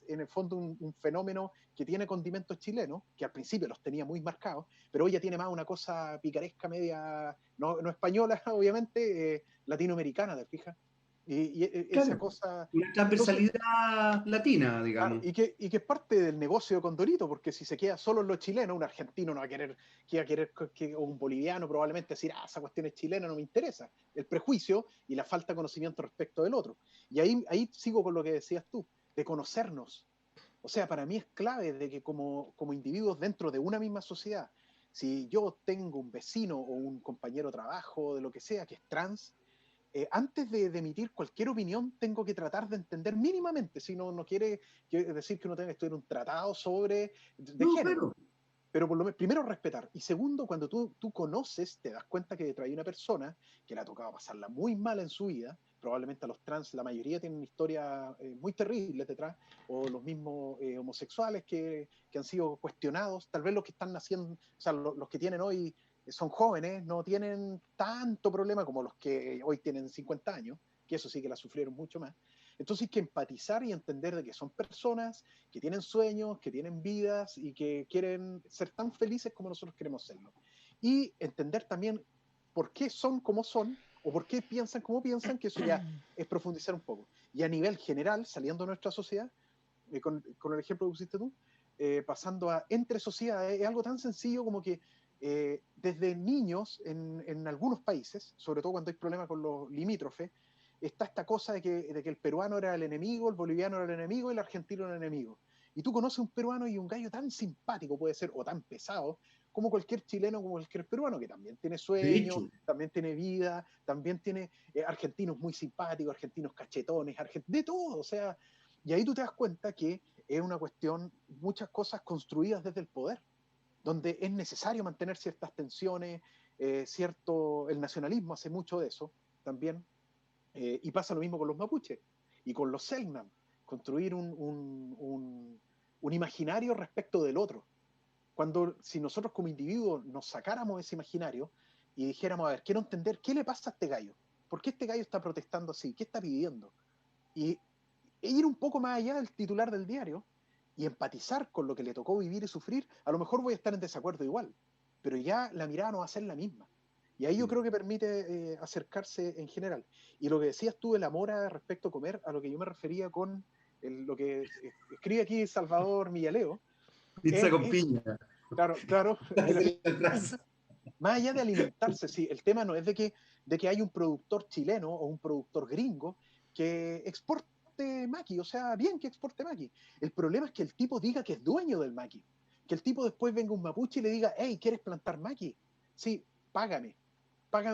en el fondo un fenómeno que tiene condimentos chilenos, que al principio los tenía muy marcados, pero hoy ya tiene más una cosa picaresca media, no española, obviamente, latinoamericana, ¿te fijas? Y esa Claro. cosa... Una Entonces, transversalidad latina, claro, digamos. y que es parte del negocio con Dorito, porque si se queda solo en los chilenos, un argentino no va a querer, o un boliviano probablemente decir, esa cuestión es chilena, no me interesa. El prejuicio y la falta de conocimiento respecto del otro. Y ahí sigo con lo que decías tú, de conocernos. O sea, para mí es clave de que como individuos dentro de una misma sociedad, si yo tengo un vecino o un compañero de trabajo, de lo que sea, que es trans, antes de emitir cualquier opinión, tengo que tratar de entender mínimamente, si no quiere decir que uno tenga que estudiar un tratado sobre de No, género, claro. pero por lo menos, primero respetar, y segundo, cuando tú conoces, te das cuenta que detrás hay una persona que le ha tocado pasarla muy mal en su vida, probablemente a los trans, la mayoría tienen historias muy terribles detrás, o los mismos homosexuales que han sido cuestionados, tal vez los que están naciendo, o sea, los que tienen hoy son jóvenes, no tienen tanto problema como los que hoy tienen 50 años, que eso sí que la sufrieron mucho más. Entonces hay que empatizar y entender de que son personas que tienen sueños, que tienen vidas y que quieren ser tan felices como nosotros queremos serlo. Y entender también por qué son como son o por qué piensan como piensan, que eso ya es profundizar un poco. Y a nivel general, saliendo de nuestra sociedad, con el ejemplo que pusiste tú, pasando a entre sociedades, es algo tan sencillo como que desde niños en algunos países, sobre todo cuando hay problemas con los limítrofes, está esta cosa de que el peruano era el enemigo, el boliviano era el enemigo y el argentino era el enemigo. Y tú conoces un peruano y un gallo tan simpático puede ser, o tan pesado, como cualquier chileno, como cualquier peruano, que también tiene sueños, también tiene vida, también tiene argentinos muy simpáticos, argentinos cachetones, de todo, o sea, y ahí tú te das cuenta que es una cuestión, muchas cosas construidas desde el poder, donde es necesario mantener ciertas tensiones, el nacionalismo hace mucho de eso también, y pasa lo mismo con los mapuches y con los selknam, construir un imaginario respecto del otro. Cuando, si nosotros como individuos nos sacáramos ese imaginario y dijéramos, a ver, quiero entender qué le pasa a este gallo, por qué este gallo está protestando así, qué está pidiendo, y ir un poco más allá del titular del diario y empatizar con lo que le tocó vivir y sufrir, a lo mejor voy a estar en desacuerdo igual, pero ya la mirada no va a ser la misma. Y ahí yo creo que permite acercarse en general. Y lo que decías tú de la mora respecto a comer, a lo que yo me refería con lo que escribe aquí Salvador Millaleo. Pizza con piña. Claro. Más allá de alimentarse, sí, el tema no es de que hay un productor chileno o un productor gringo que exporte maqui, o sea, bien que exporte maqui. El problema es que el tipo diga que es dueño del maqui, que el tipo después venga un mapuche y le diga, hey, ¿quieres plantar maqui? Sí, págame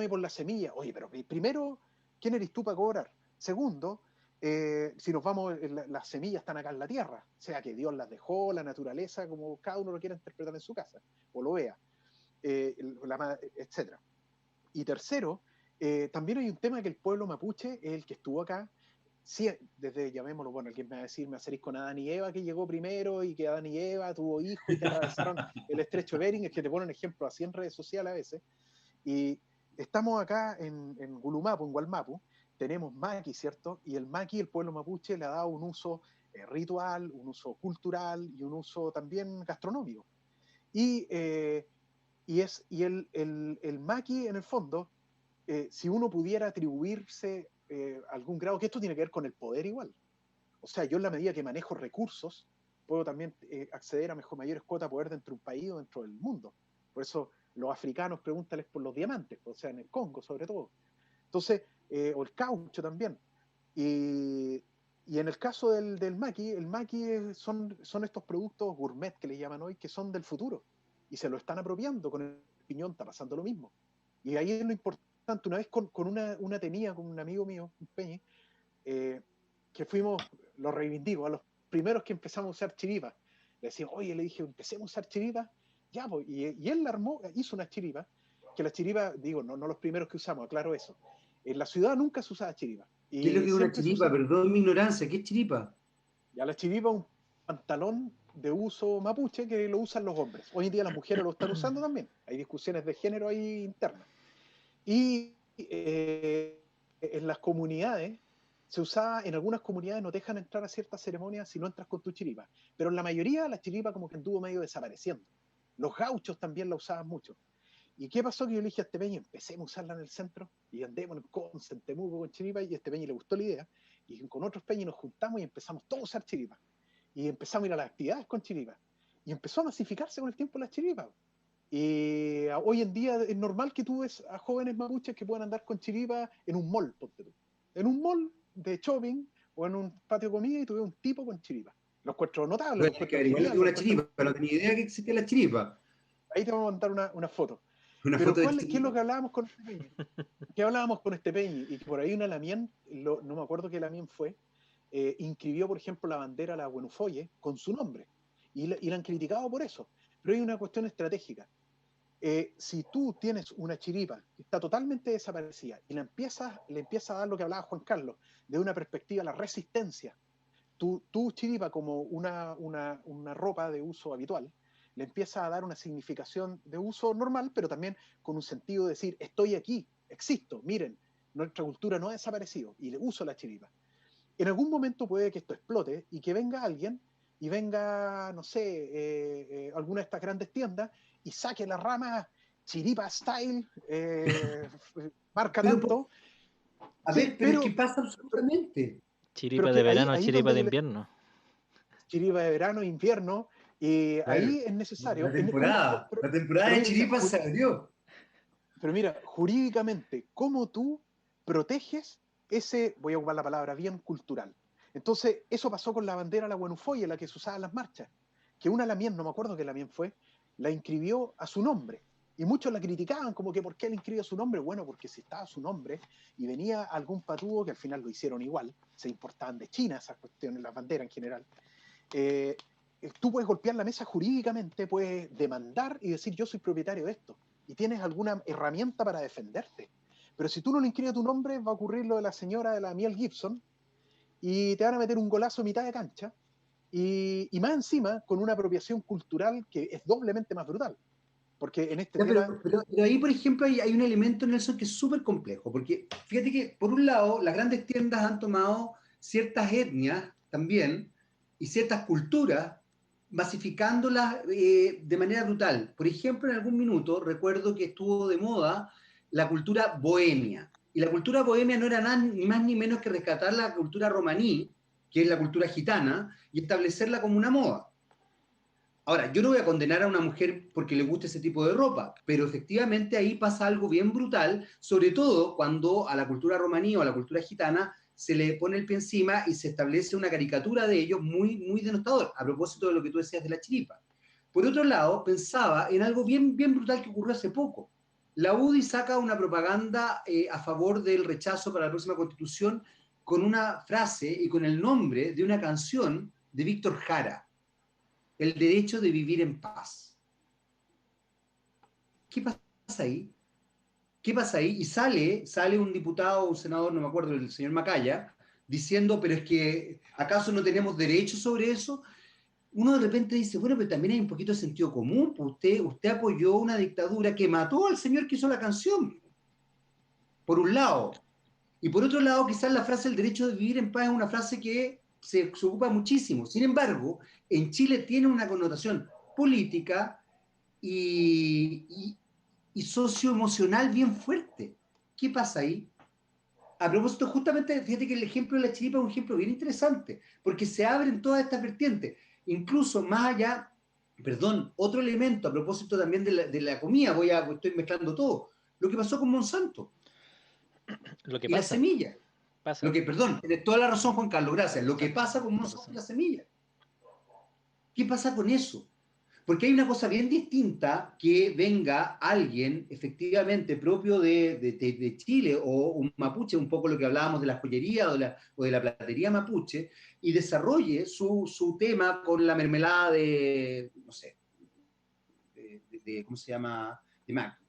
por la semilla. Oye, pero primero, ¿quién eres tú para cobrar? Segundo, si nos vamos, las semillas están acá en la tierra, sea que Dios las dejó, la naturaleza, como cada uno lo quiera interpretar en su casa, o lo vea, etc. Y tercero, también hay un tema que el pueblo mapuche, el que estuvo acá, sí, desde, llamémoslo, bueno, alguien me va a decir, me acerís con Adán y Eva, que llegó primero, y que Adán y Eva tuvo hijos y que atravesaron el estrecho de Bering, es que te ponen ejemplos así en redes sociales a veces, y estamos acá en Gulumapu, en Gualmapu, tenemos maqui, ¿cierto? Y el maqui, el pueblo mapuche, le ha dado un uso ritual, un uso cultural y un uso también gastronómico. Y el maqui, en el fondo, si uno pudiera atribuirse algún grado, que esto tiene que ver con el poder igual. O sea, yo en la medida que manejo recursos, puedo también acceder a mayores cuotas de poder dentro de un país o dentro del mundo. Por eso los africanos pregúntales por los diamantes, o sea, en el Congo sobre todo. Entonces, o el caucho también. Y en el caso del maqui, el maqui son estos productos gourmet que le llaman hoy, que son del futuro. Y se lo están apropiando. Con el piñón está pasando lo mismo. Y ahí es lo importante. Una vez con una tenía con un amigo mío, un peñi, que fuimos, lo reivindico, a los primeros que empezamos a usar chiripas. Le decía, oye, le dije, empecemos a usar chiripas. Ya, pues, y él la armó, hizo una chiripa, que la chiripa, digo, no los primeros que usamos, aclaro eso. En la ciudad nunca se usaba chiripa. ¿Qué es lo que es una chiripa? Perdón mi ignorancia, ¿qué es chiripa? Ya, la chiripa es un pantalón de uso mapuche que lo usan los hombres. Hoy en día las mujeres lo están usando también. Hay discusiones de género ahí internas. Y en las comunidades se usaba, en algunas comunidades no te dejan entrar a ciertas ceremonias si no entras con tu chiripa, pero en la mayoría la chiripa como que anduvo medio desapareciendo. Los gauchos también la usaban mucho. ¿Y qué pasó? Que yo le dije a este peña, empecemos a usarla en el centro y andemos en Conce, en Temuco con chiripa, y a este peña le gustó la idea, y con otros peñas nos juntamos y empezamos todos a usar chiripa, y empezamos a ir a las actividades con chiripa, y empezó a masificarse con el tiempo las chiripas. Y hoy en día es normal que tú ves a jóvenes mapuches que puedan andar con chiripa en un mall, ponte tú. En un mall de shopping o en un patio de comida y tú ves un tipo con chiripa. Lo encuentro notable. Bueno, es que igual que una chiripa, pero no tenía idea que existía la chiripa. Ahí te vamos a mandar una foto. Una pero foto de ¿qué es lo que hablábamos con este Peñi? ¿Qué hablábamos con este Peñi? Y que por ahí una Lamien, no me acuerdo qué Lamien fue, inscribió, por ejemplo, la bandera la Buenufoye con su nombre. Y la han criticado por eso. Pero hay una cuestión estratégica. Si tú tienes una chiripa que está totalmente desaparecida y le empiezas a dar lo que hablaba Juan Carlos, de una perspectiva de la resistencia, tu chiripa como una ropa de uso habitual, le empieza a dar una significación de uso normal, pero también con un sentido de decir, estoy aquí, existo, miren, nuestra cultura no ha desaparecido y le uso la chiripa. En algún momento puede que esto explote y que venga alguien y venga, no sé, alguna de estas grandes tiendas y saque la rama chiripa style, marca pero, tanto. A sí, ver, pero es que pasa absolutamente. Chiripa de verano, chiripa de invierno. Chiripa de verano, invierno, Y Claro. ahí es necesario... La temporada de chiripas se abrió. Pero mira, jurídicamente, ¿cómo tú proteges ese, voy a ocupar la palabra, bien cultural? Entonces, eso pasó con la bandera la Guenufoye, la que se usaba en las marchas, que una Lamien, no me acuerdo qué Lamien fue, la inscribió a su nombre. Y muchos la criticaban, como que ¿por qué la inscribió a su nombre? Bueno, porque si estaba a su nombre y venía algún patudo, que al final lo hicieron igual, se importaban de China esas cuestiones, las banderas en general, eh, tú puedes golpear la mesa jurídicamente, puedes demandar y decir yo soy propietario de esto y tienes alguna herramienta para defenderte. Pero si tú no le inscribes tu nombre, va a ocurrir lo de la señora de la Miel Gibson y te van a meter un golazo a mitad de cancha y más encima con una apropiación cultural que es doblemente más brutal. Porque en este Ya, tema... pero ahí, por ejemplo, hay un elemento, Nelson, que es súper complejo, porque fíjate que, por un lado, las grandes tiendas han tomado ciertas etnias también y ciertas culturas, masificándolas de manera brutal. Por ejemplo, en algún minuto recuerdo que estuvo de moda la cultura bohemia, y la cultura bohemia no era nada, ni más ni menos que rescatar la cultura romaní, que es la cultura gitana, y establecerla como una moda. Ahora, yo no voy a condenar a una mujer porque le guste ese tipo de ropa, pero efectivamente ahí pasa algo bien brutal, sobre todo cuando a la cultura romaní o a la cultura gitana se le pone el pie encima y se establece una caricatura de ellos muy, muy denostador, a propósito de lo que tú decías de la chiripa. Por otro lado, pensaba en algo bien, bien brutal que ocurrió hace poco. La UDI saca una propaganda a favor del rechazo para la próxima constitución con una frase y con el nombre de una canción de Víctor Jara, el derecho de vivir en paz. ¿Qué pasa ahí? ¿Qué pasa ahí? Y sale un diputado, un senador, no me acuerdo, el señor Macaya, diciendo, pero es que, ¿acaso no tenemos derecho sobre eso? Uno de repente dice, bueno, pero también hay un poquito de sentido común, pues usted apoyó una dictadura que mató al señor que hizo la canción, por un lado. Y por otro lado, quizás la frase el derecho de vivir en paz es una frase que se ocupa muchísimo. Sin embargo, en Chile tiene una connotación política y socioemocional bien fuerte. ¿Qué pasa ahí? A propósito, justamente, fíjate que el ejemplo de la chiripa es un ejemplo bien interesante, porque se abren todas estas vertientes, incluso más allá, perdón, otro elemento a propósito también de la comida, estoy mezclando todo, lo que pasó con Monsanto Lo que y la pasa, semilla. pasa. Perdón, tienes toda la razón, Juan Carlos, gracias. Lo que Exacto. pasa con ¿Qué Monsanto pasa? y la semilla. ¿Qué pasa con eso? Porque hay una cosa bien distinta que venga alguien efectivamente propio de Chile o un mapuche, un poco lo que hablábamos de la joyería o de la platería mapuche, y desarrolle su tema con la mermelada de, no sé, ¿cómo se llama? De Macri.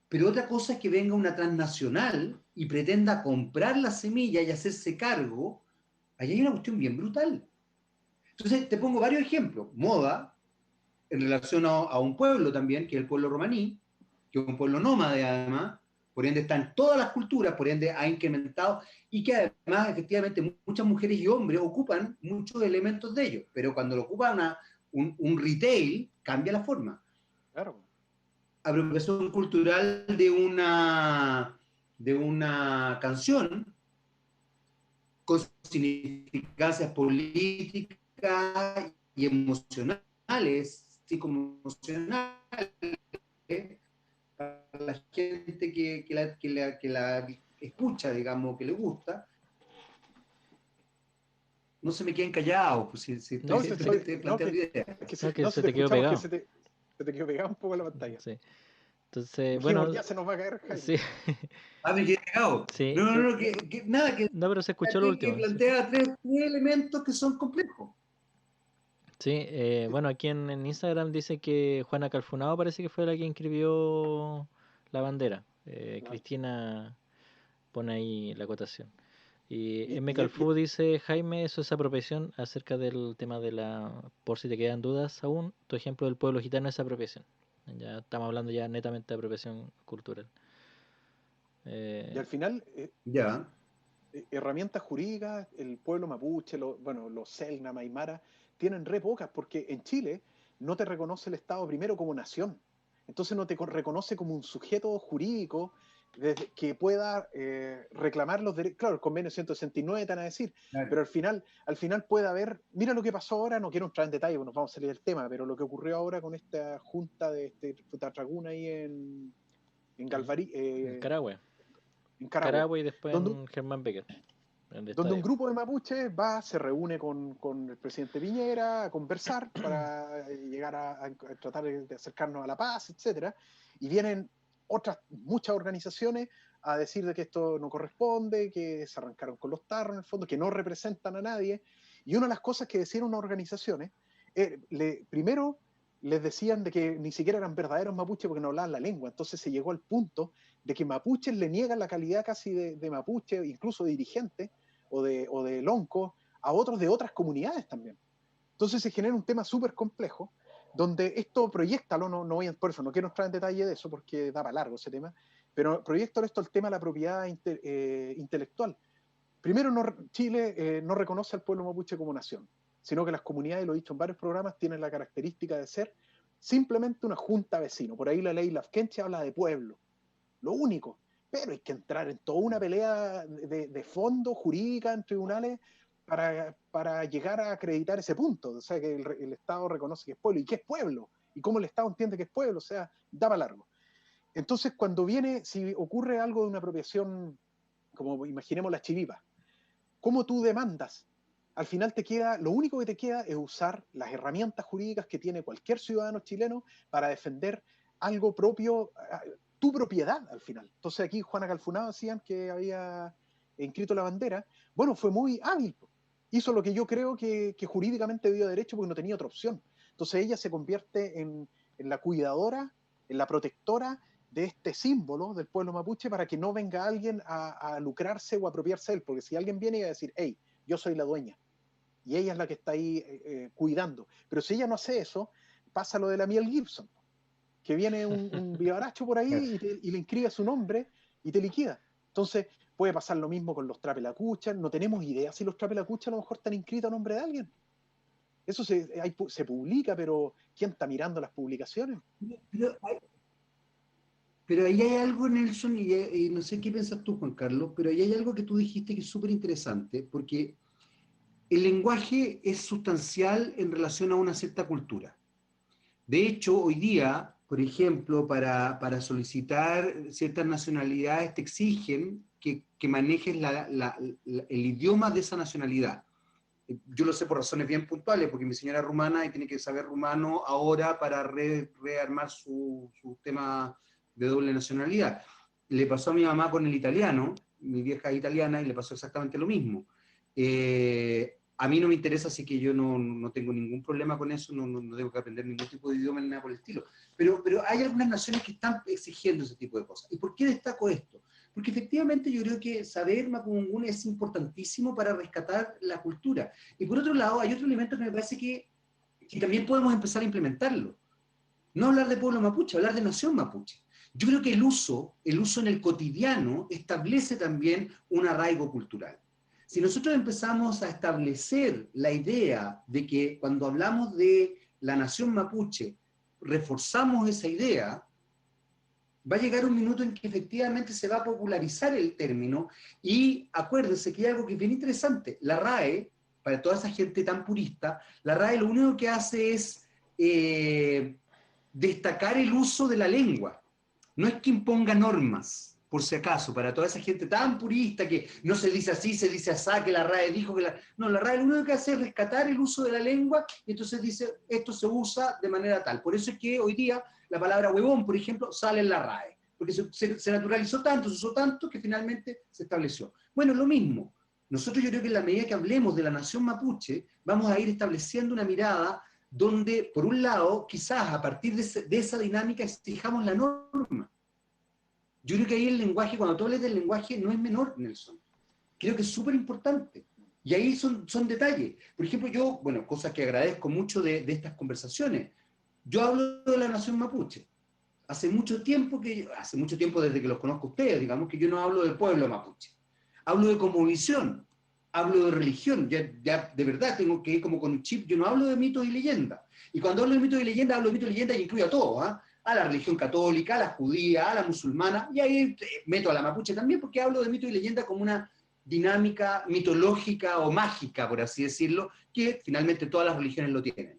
Pero otra cosa es que venga una transnacional y pretenda comprar la semilla y hacerse cargo. Ahí hay una cuestión bien brutal. Entonces, te pongo varios ejemplos. Moda, en relación a un pueblo también, que es el pueblo romaní, que es un pueblo nómade además, por ende están todas las culturas, por ende ha incrementado, y que además efectivamente muchas mujeres y hombres ocupan muchos elementos de ellos, pero cuando lo ocupa un retail, cambia la forma. Claro. Apropiación cultural de una canción con significancias políticas y emocionales, psicoemocionales, a la gente que la escucha, digamos, que le gusta, no se me queden callados, pues si estoy No, simplemente no, planteando ideas. No, que no, se si te te quedó escuchamos, que pegado. se te quedó pegado un poco en la pantalla. Sí. Entonces, Dijimos, bueno, ya se nos va a caer Jaime. sí, Ah, me quedé cagado. sí. No, nada, No, pero se escuchó lo que último. Sí. plantea tres elementos que son complejos. Sí, bueno, aquí en Instagram dice que Juana Calfunado parece que fue la que inscribió la bandera. Cristina pone ahí la acotación. Y Y, M. y- y- Calfú dice, Jaime, eso es apropiación acerca del tema de por si te quedan dudas aún, tu ejemplo del pueblo gitano es apropiación. Ya estamos hablando ya netamente de apropiación cultural. y al final, Ya. herramientas jurídicas, el pueblo mapuche, bueno, los Selknam, Aymara, tienen re pocas, porque en Chile no te reconoce el Estado primero como nación. Entonces no te reconoce como un sujeto jurídico que pueda reclamar los derechos. Claro, el convenio 169 te van a decir, claro. Pero al final puede haber, mira lo que pasó ahora, no quiero entrar en detalle, nos vamos a salir del tema, pero lo que ocurrió ahora con esta junta de Futataguna ahí en Galvarí. En Carahue. En Carahue y después en Germán Becker. Donde un grupo de mapuches se reúne con el presidente Piñera a conversar para llegar a tratar de acercarnos a la paz, etcétera, y vienen muchas organizaciones a decir de que esto no corresponde, que se arrancaron con los tarros en el fondo, que no representan a nadie, y una de las cosas que decían unas organizaciones, primero les decían de que ni siquiera eran verdaderos mapuches porque no hablaban la lengua, entonces se llegó al punto de que mapuches le niegan la calidad casi de mapuche, incluso de dirigente o de lonco, a otros de otras comunidades también. Entonces se genera un tema súper complejo, donde esto proyectalo, no voy a, por eso no quiero entrar en detalle de eso porque da para largo ese tema, pero proyecto esto el tema de la propiedad intelectual. Primero, Chile no reconoce al pueblo mapuche como nación, sino que las comunidades, lo he dicho en varios programas, tienen la característica de ser simplemente una junta vecino. Por ahí la ley Lafkenche habla de pueblo, lo único. Pero hay que entrar en toda una pelea de fondo jurídica en tribunales para llegar a acreditar ese punto. O sea, que el Estado reconoce que es pueblo. ¿Y qué es pueblo? ¿Y cómo el Estado entiende que es pueblo? O sea, da para largo. Entonces, si ocurre algo de una apropiación, como imaginemos las chiripas, ¿cómo tú demandas? Al final lo único que te queda es usar las herramientas jurídicas que tiene cualquier ciudadano chileno para defender algo propio, tu propiedad al final. Entonces aquí Juana Calfunado decían que había inscrito la bandera. Bueno, fue muy hábil. Hizo lo que yo creo que jurídicamente dio derecho porque no tenía otra opción. Entonces ella se convierte en la cuidadora, en la protectora de este símbolo del pueblo mapuche para que no venga alguien a lucrarse o a apropiarse de él. Porque si alguien viene y va a decir, hey, yo soy la dueña, y ella es la que está ahí cuidando. Pero si ella no hace eso, pasa lo de la Miel Gibson, que viene un vivaracho por ahí y le inscribe su nombre y te liquida. Entonces puede pasar lo mismo con los trapelacuchas. No tenemos idea si los trapelacuchas a lo mejor están inscritos a nombre de alguien. Eso se publica, pero ¿quién está mirando las publicaciones? Pero ahí hay algo, Nelson, y no sé qué piensas tú, Juan Carlos, pero ahí hay algo que tú dijiste que es súper interesante, porque el lenguaje es sustancial en relación a una cierta cultura. De hecho, hoy día, por ejemplo, para solicitar ciertas nacionalidades te exigen que manejes el idioma de esa nacionalidad. Yo lo sé por razones bien puntuales, porque mi señora es rumana y tiene que saber rumano ahora para rearmar su tema de doble nacionalidad. Le pasó a mi mamá con el italiano, mi vieja es italiana, y le pasó exactamente lo mismo. A mí no me interesa, así que yo no tengo ningún problema con eso, no tengo que aprender ningún tipo de idioma ni nada por el estilo. Pero hay algunas naciones que están exigiendo ese tipo de cosas. ¿Y por qué destaco esto? Porque efectivamente yo creo que saber mapudungun es importantísimo para rescatar la cultura. Y por otro lado, hay otro elemento que me parece que también podemos empezar a implementarlo. No hablar de pueblo mapuche, hablar de nación mapuche. Yo creo que el uso en el cotidiano establece también un arraigo cultural. Si nosotros empezamos a establecer la idea de que cuando hablamos de la nación mapuche, reforzamos esa idea, va a llegar un minuto en que efectivamente se va a popularizar el término, y acuérdense que hay algo que es bien interesante. La RAE, para toda esa gente tan purista, la RAE lo único que hace es destacar el uso de la lengua. No es que imponga normas, por si acaso, para toda esa gente tan purista que no se dice así, se dice así, que la RAE dijo que No, la RAE lo único que hace es rescatar el uso de la lengua, y entonces dice, esto se usa de manera tal. Por eso es que hoy día la palabra huevón, por ejemplo, sale en la RAE, porque se naturalizó tanto, se usó tanto, que finalmente se estableció. Bueno, lo mismo. Nosotros yo creo que en la medida que hablemos de la nación mapuche, vamos a ir estableciendo una mirada donde, por un lado, quizás a partir de esa dinámica exijamos la norma. Yo creo que ahí el lenguaje, cuando tú hables del lenguaje, no es menor, Nelson. Creo que es súper importante. Y ahí son detalles. Por ejemplo, yo, cosas que agradezco mucho de estas conversaciones. Yo hablo de la nación mapuche. Hace mucho tiempo desde que los conozco a ustedes, digamos, que yo no hablo del pueblo mapuche. Hablo de cosmovisión, hablo de religión. Ya de verdad tengo que ir como con un chip. Yo no hablo de mitos y leyendas. Y cuando hablo de mitos y leyendas, hablo de mitos y leyendas y incluyo a todo, ¿ah? a la religión católica, a la judía, a la musulmana, y ahí meto a la mapuche también, porque hablo de mito y leyenda como una dinámica mitológica o mágica, por así decirlo, que finalmente todas las religiones lo tienen.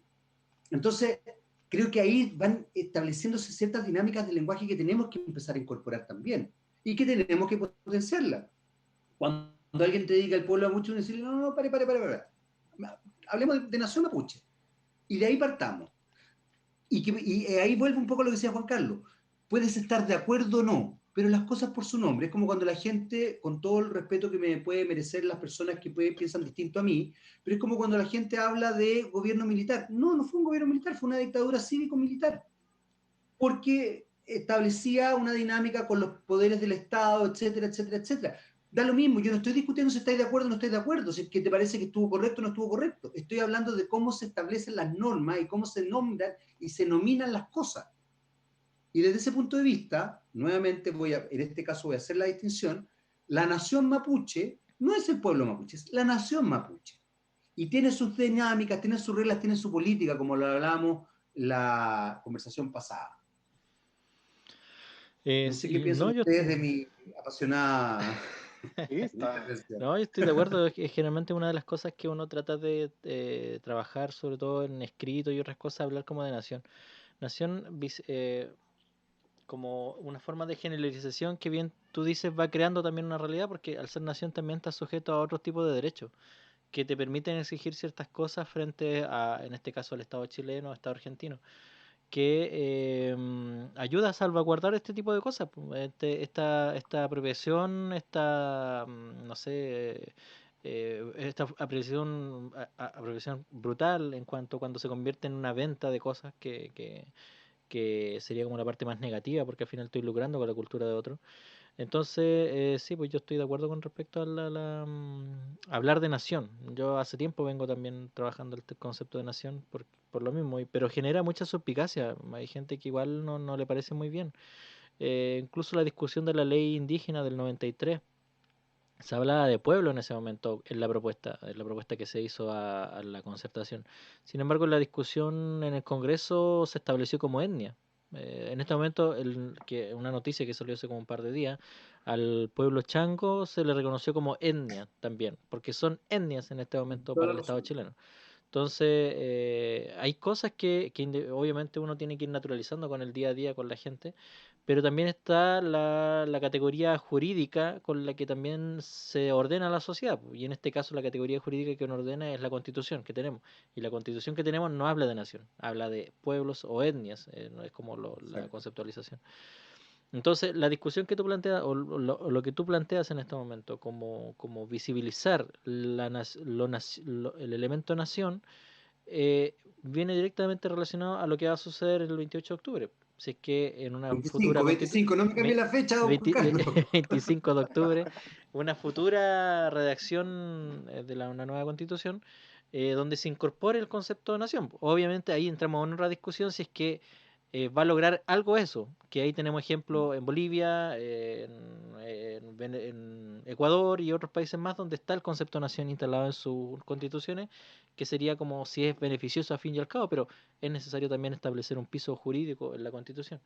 Entonces, creo que ahí van estableciéndose ciertas dinámicas del lenguaje que tenemos que empezar a incorporar también, y que tenemos que potenciarla. Cuando alguien te diga el pueblo mapuche, uno dice, no, pare. Hablemos de nación mapuche. Y de ahí partamos. Y ahí vuelve un poco lo que decía Juan Carlos. Puedes estar de acuerdo o no, pero las cosas por su nombre. Es como cuando la gente, con todo el respeto que me puede merecer las personas que piensan distinto a mí, pero es como cuando la gente habla de gobierno militar. No, no fue un gobierno militar, fue una dictadura cívico-militar. Porque establecía una dinámica con los poderes del Estado, etcétera, etcétera, etcétera. Da lo mismo, yo no estoy discutiendo si estáis de acuerdo o no estáis de acuerdo, si es que te parece que estuvo correcto o no estuvo correcto. Estoy hablando de cómo se establecen las normas y cómo se nombran y se nominan las cosas. Y desde ese punto de vista, nuevamente en este caso voy a hacer la distinción, la nación mapuche no es el pueblo mapuche, es la nación mapuche. Y tiene sus dinámicas, tiene sus reglas, tiene su política, como lo hablábamos en la conversación pasada. No sé qué piensan ustedes de mi apasionada intervención. No, yo estoy de acuerdo. Es que generalmente una de las cosas que uno trata de trabajar, sobre todo en escrito y otras cosas, hablar como de nación. Nación como una forma de generalización que bien tú dices va creando también una realidad, porque al ser nación también estás sujeto a otros tipos de derechos que te permiten exigir ciertas cosas frente a, en este caso, al Estado chileno o Estado argentino, que ayuda a salvaguardar este tipo de cosas. Esta apropiación, no sé, esta apropiación brutal en cuanto cuando se convierte en una venta de cosas que sería como la parte más negativa, porque al final estoy lucrando con la cultura de otro. Entonces, sí, pues yo estoy de acuerdo con respecto a hablar de nación. Yo hace tiempo vengo también trabajando el concepto de nación por lo mismo, pero genera mucha suspicacia. Hay gente que igual no le parece muy bien. Incluso la discusión de la ley indígena del 93, se hablaba de pueblo en ese momento en la propuesta que se hizo a la concertación. Sin embargo, en la discusión en el Congreso se estableció como etnia. En este momento, una noticia que salió hace como un par de días, al pueblo chango se le reconoció como etnia también, porque son etnias en este momento para el Estado chileno. Entonces, hay cosas que obviamente uno tiene que ir naturalizando con el día a día con la gente, pero también está la categoría jurídica con la que también se ordena la sociedad, y en este caso la categoría jurídica que nos ordena es la Constitución que tenemos, y la Constitución que tenemos no habla de nación, habla de pueblos o etnias, no es como la conceptualización. Entonces, la discusión que tú planteas, o lo que tú planteas en este momento, como visibilizar el elemento nación, viene directamente relacionado a lo que va a suceder el 28 de octubre. Si es que en una 25, no me cambie la fecha, don Juan Carlos. 25 de octubre, una futura redacción de una nueva constitución, donde se incorpore el concepto de nación. Obviamente ahí entramos en otra discusión si es que va a lograr algo eso, que ahí tenemos ejemplos en Bolivia, en Ecuador y otros países más donde está el concepto de nación instalado en sus constituciones, que sería como si es beneficioso a fin y al cabo, pero es necesario también establecer un piso jurídico en la Constitución.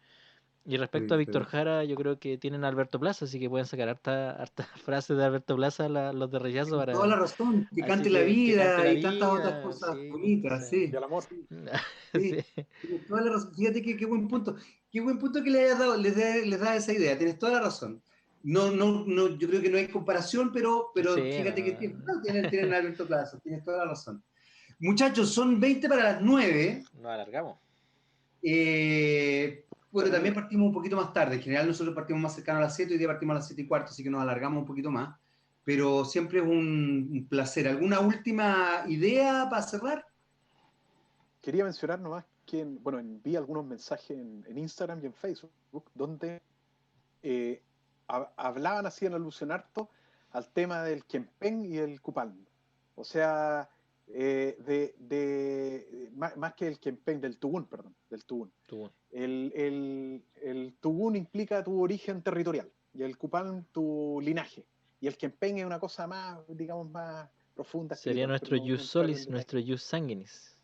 Y respecto a Víctor Jara, yo creo que tienen a Alberto Plaza, así que pueden sacar harta frases de Alberto Plaza los de rechazo para... Toda la razón, que cante la vida y tantas otras cosas bonitas, sí. Y el amor. Sí, tienes toda la razón. Fíjate qué buen punto. Qué buen punto que le hayas dado, les da esa idea, tienes toda la razón. No, yo creo que no hay comparación, pero Sí, fíjate no. Que tienen a Alberto Plaza, tienes toda la razón. Muchachos, son 20 para las 9. Nos alargamos. Bueno, también partimos un poquito más tarde. En general nosotros partimos más cercano a las 7, hoy día partimos a las 7:15, así que nos alargamos un poquito más. Pero siempre es un placer. ¿Alguna última idea para cerrar? Quería mencionar nomás que, envié algunos mensajes en Instagram y en Facebook, donde hablaban así en alusión harto al tema del Kempén y el Cupán. O sea, más que el Kempén, del Tubún, perdón, del Tubún. El Tubún implica tu origen territorial y el Cupán tu linaje. Y el Kempén es una cosa más, digamos, más profunda. Sería nuestro jus solis, nuestro jus sanguinis.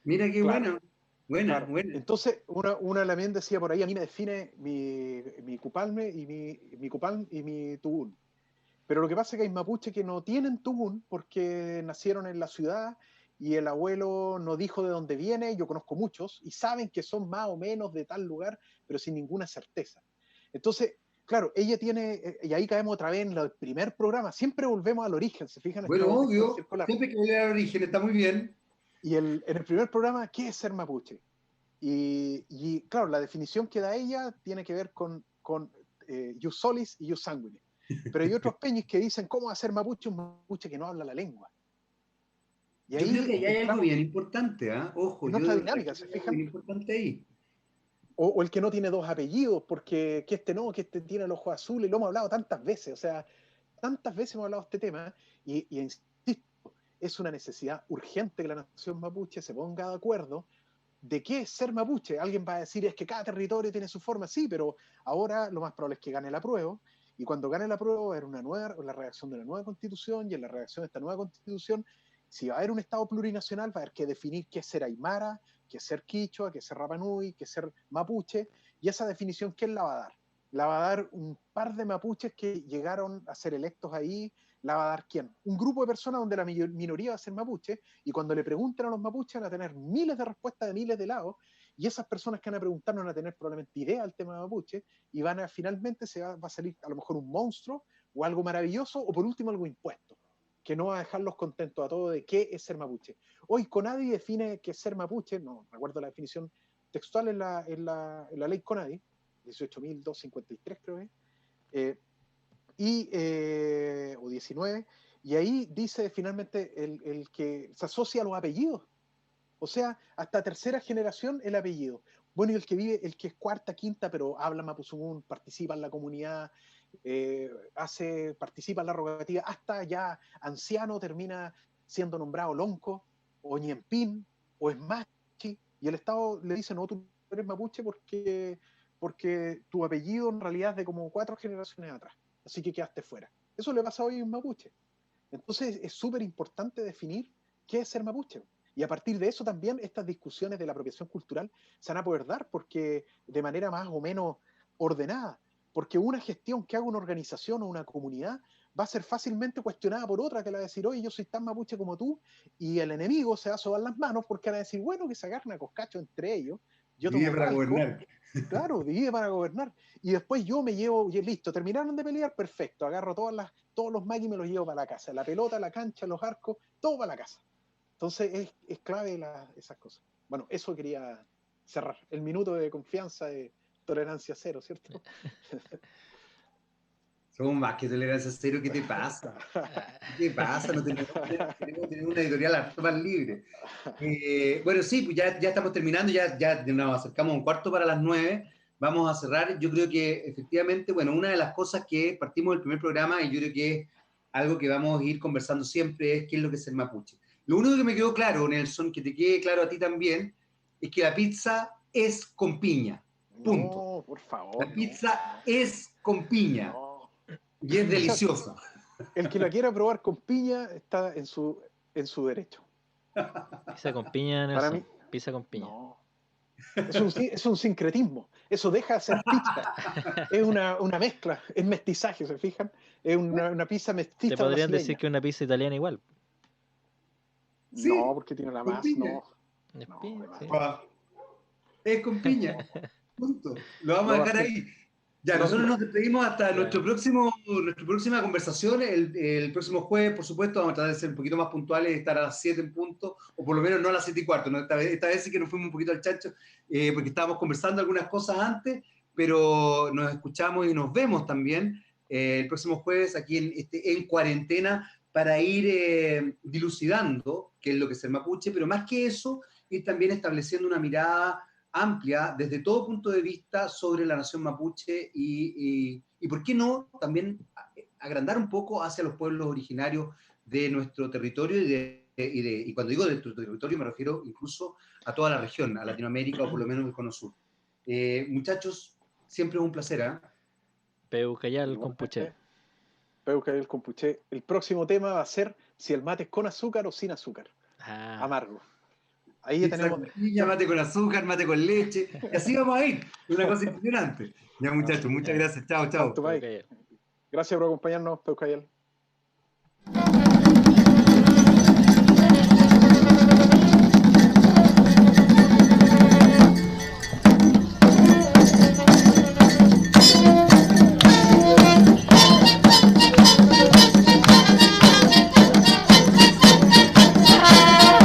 Mira qué claro. bueno. Buena, Claro. buena. Entonces, una también decía por ahí, a mí me define mi cupalme y mi cupalm y mi tugún. Pero lo que pasa es que hay mapuches que no tienen tugún porque nacieron en la ciudad y el abuelo no dijo de dónde viene. Yo conozco muchos y saben que son más o menos de tal lugar, pero sin ninguna certeza. Entonces, claro, ella tiene, y ahí caemos otra vez en el primer programa, siempre volvemos al origen, ¿se fijan? Bueno, Esto es obvio, circular. siempre que volver al origen está muy bien. Y en el primer programa, ¿qué es ser mapuche? Y claro, la definición que da ella tiene que ver con jus solis y jus sanguinis. Pero hay otros peñis que dicen cómo hacer mapuche un mapuche que no habla la lengua. Y Yo creo ahí que ahí hay algo entramos bien importante, ¿ah? Ojo, en yo otra de verdad dinámica, que ¿se hay algo bien fijan? importante ahí. O el que no tiene dos apellidos, porque que este no, que este tiene el ojo azul, y lo hemos hablado tantas veces, o sea, tantas veces hemos hablado de este tema, y insisto, es una necesidad urgente que la nación mapuche se ponga de acuerdo de qué es ser mapuche. Alguien va a decir es que cada territorio tiene su forma, sí, pero ahora lo más probable es que gane la prueba, y cuando gane la prueba va a haber la redacción de la nueva constitución, y en la redacción de esta nueva constitución, si va a haber un Estado plurinacional, va a haber que definir qué es ser aymara, qué es ser quichua, qué es ser rapanui, qué es ser mapuche, y esa definición, ¿quién la va a dar? La va a dar un par de mapuches que llegaron a ser electos ahí. ¿La va a dar quién? Un grupo de personas donde la minoría va a ser mapuche, y cuando le pregunten a los mapuches van a tener miles de respuestas de miles de lados, y esas personas que van a preguntar no van a tener probablemente idea del tema de mapuche, y finalmente va a salir a lo mejor un monstruo, o algo maravilloso, o por último algo impuesto, que no va a dejarlos contentos a todos de qué es ser mapuche. Hoy CONADI define que es ser mapuche, no recuerdo la definición textual en la ley CONADI, 18.253 creo que o 19, y ahí dice finalmente el que se asocia a los apellidos, o sea, hasta tercera generación el apellido. Bueno, y el que es cuarta, quinta, pero habla mapuzungún, participa en la comunidad, participa en la rogativa, hasta ya anciano termina siendo nombrado lonco, o ñempín, o esmachi, y el Estado le dice, no, tú eres mapuche porque tu apellido en realidad es de como 4 generaciones atrás, así que quedaste fuera. Eso le pasa hoy en mapuche. Entonces es súper importante definir qué es ser mapuche. Y a partir de eso también estas discusiones de la apropiación cultural se van a poder dar porque de manera más o menos ordenada. Porque una gestión que haga una organización o una comunidad va a ser fácilmente cuestionada por otra que le va a decir, oye, yo soy tan mapuche como tú, y el enemigo se va a sobar las manos porque van a decir, bueno, que se agarren a coscacho entre ellos, yo Vive tomo para palco, gobernar. claro, divide para gobernar, y después yo me llevo, y listo, terminaron de pelear, perfecto, agarro todos los maquis y me los llevo para la casa, la pelota, la cancha, los arcos, todo para la casa. Entonces es clave esas cosas. Bueno, eso quería cerrar. El minuto de confianza de tolerancia cero, ¿cierto? Somos más que tolerancia cero, ¿qué te pasa? ¿Qué te pasa? No tenemos que tener una editorial harto más libre. Bueno, sí, pues ya estamos terminando, ya nos acercamos a un cuarto para las 9. Vamos a cerrar. Yo creo que efectivamente, bueno, una de las cosas que partimos del primer programa, y yo creo que es algo que vamos a ir conversando siempre, es qué es lo que es el mapuche. Lo único que me quedó claro, Nelson, que te quede claro a ti también, es que la pizza es con piña. Punto. No, por favor, La no. pizza es con piña No. y es O sea, deliciosa. el que la quiera probar con piña está en su derecho. Pizza con piña, Para mí, Nelson. Pizza con piña. no. Es un sincretismo. Eso deja de ser pizza. Es una mezcla, es mestizaje, ¿se fijan? Es una pizza Te mestiza podrían decir brasileña. que una pizza italiana igual. No, Sí, porque tiene la con masa, piña. no. Es No, de más. sí. Ah, es con piña. Punto. Lo vamos a No, dejar ahí. Ya, no, nosotros nos despedimos hasta Ya. nuestra próxima conversación. El próximo jueves, por supuesto, vamos a tratar de ser un poquito más puntuales, estar a las 7 en punto, o por lo menos no a las 7 y cuarto. ¿No? Esta vez sí que nos fuimos un poquito al chancho, porque estábamos conversando algunas cosas antes, pero nos escuchamos y nos vemos también el próximo jueves aquí en cuarentena para ir dilucidando qué es lo que es el mapuche, pero más que eso, ir también estableciendo una mirada amplia desde todo punto de vista sobre la nación mapuche y por qué no también agrandar un poco hacia los pueblos originarios de nuestro territorio y cuando digo de nuestro territorio me refiero incluso a toda la región, a Latinoamérica o por lo menos el Cono Sur. Muchachos, siempre es un placer. ¿Eh? Peucayal con puché. igualmente, veo que el compuché. El próximo tema va a ser si el mate es con azúcar o sin azúcar. Ah, Amargo. Ahí ya tenemos. Piña, mate con azúcar, mate con leche. Y así vamos a ir. Una cosa impresionante. Ya, muchachos, muchas gracias. Chao, chao. Gracias por acompañarnos, Peucayel.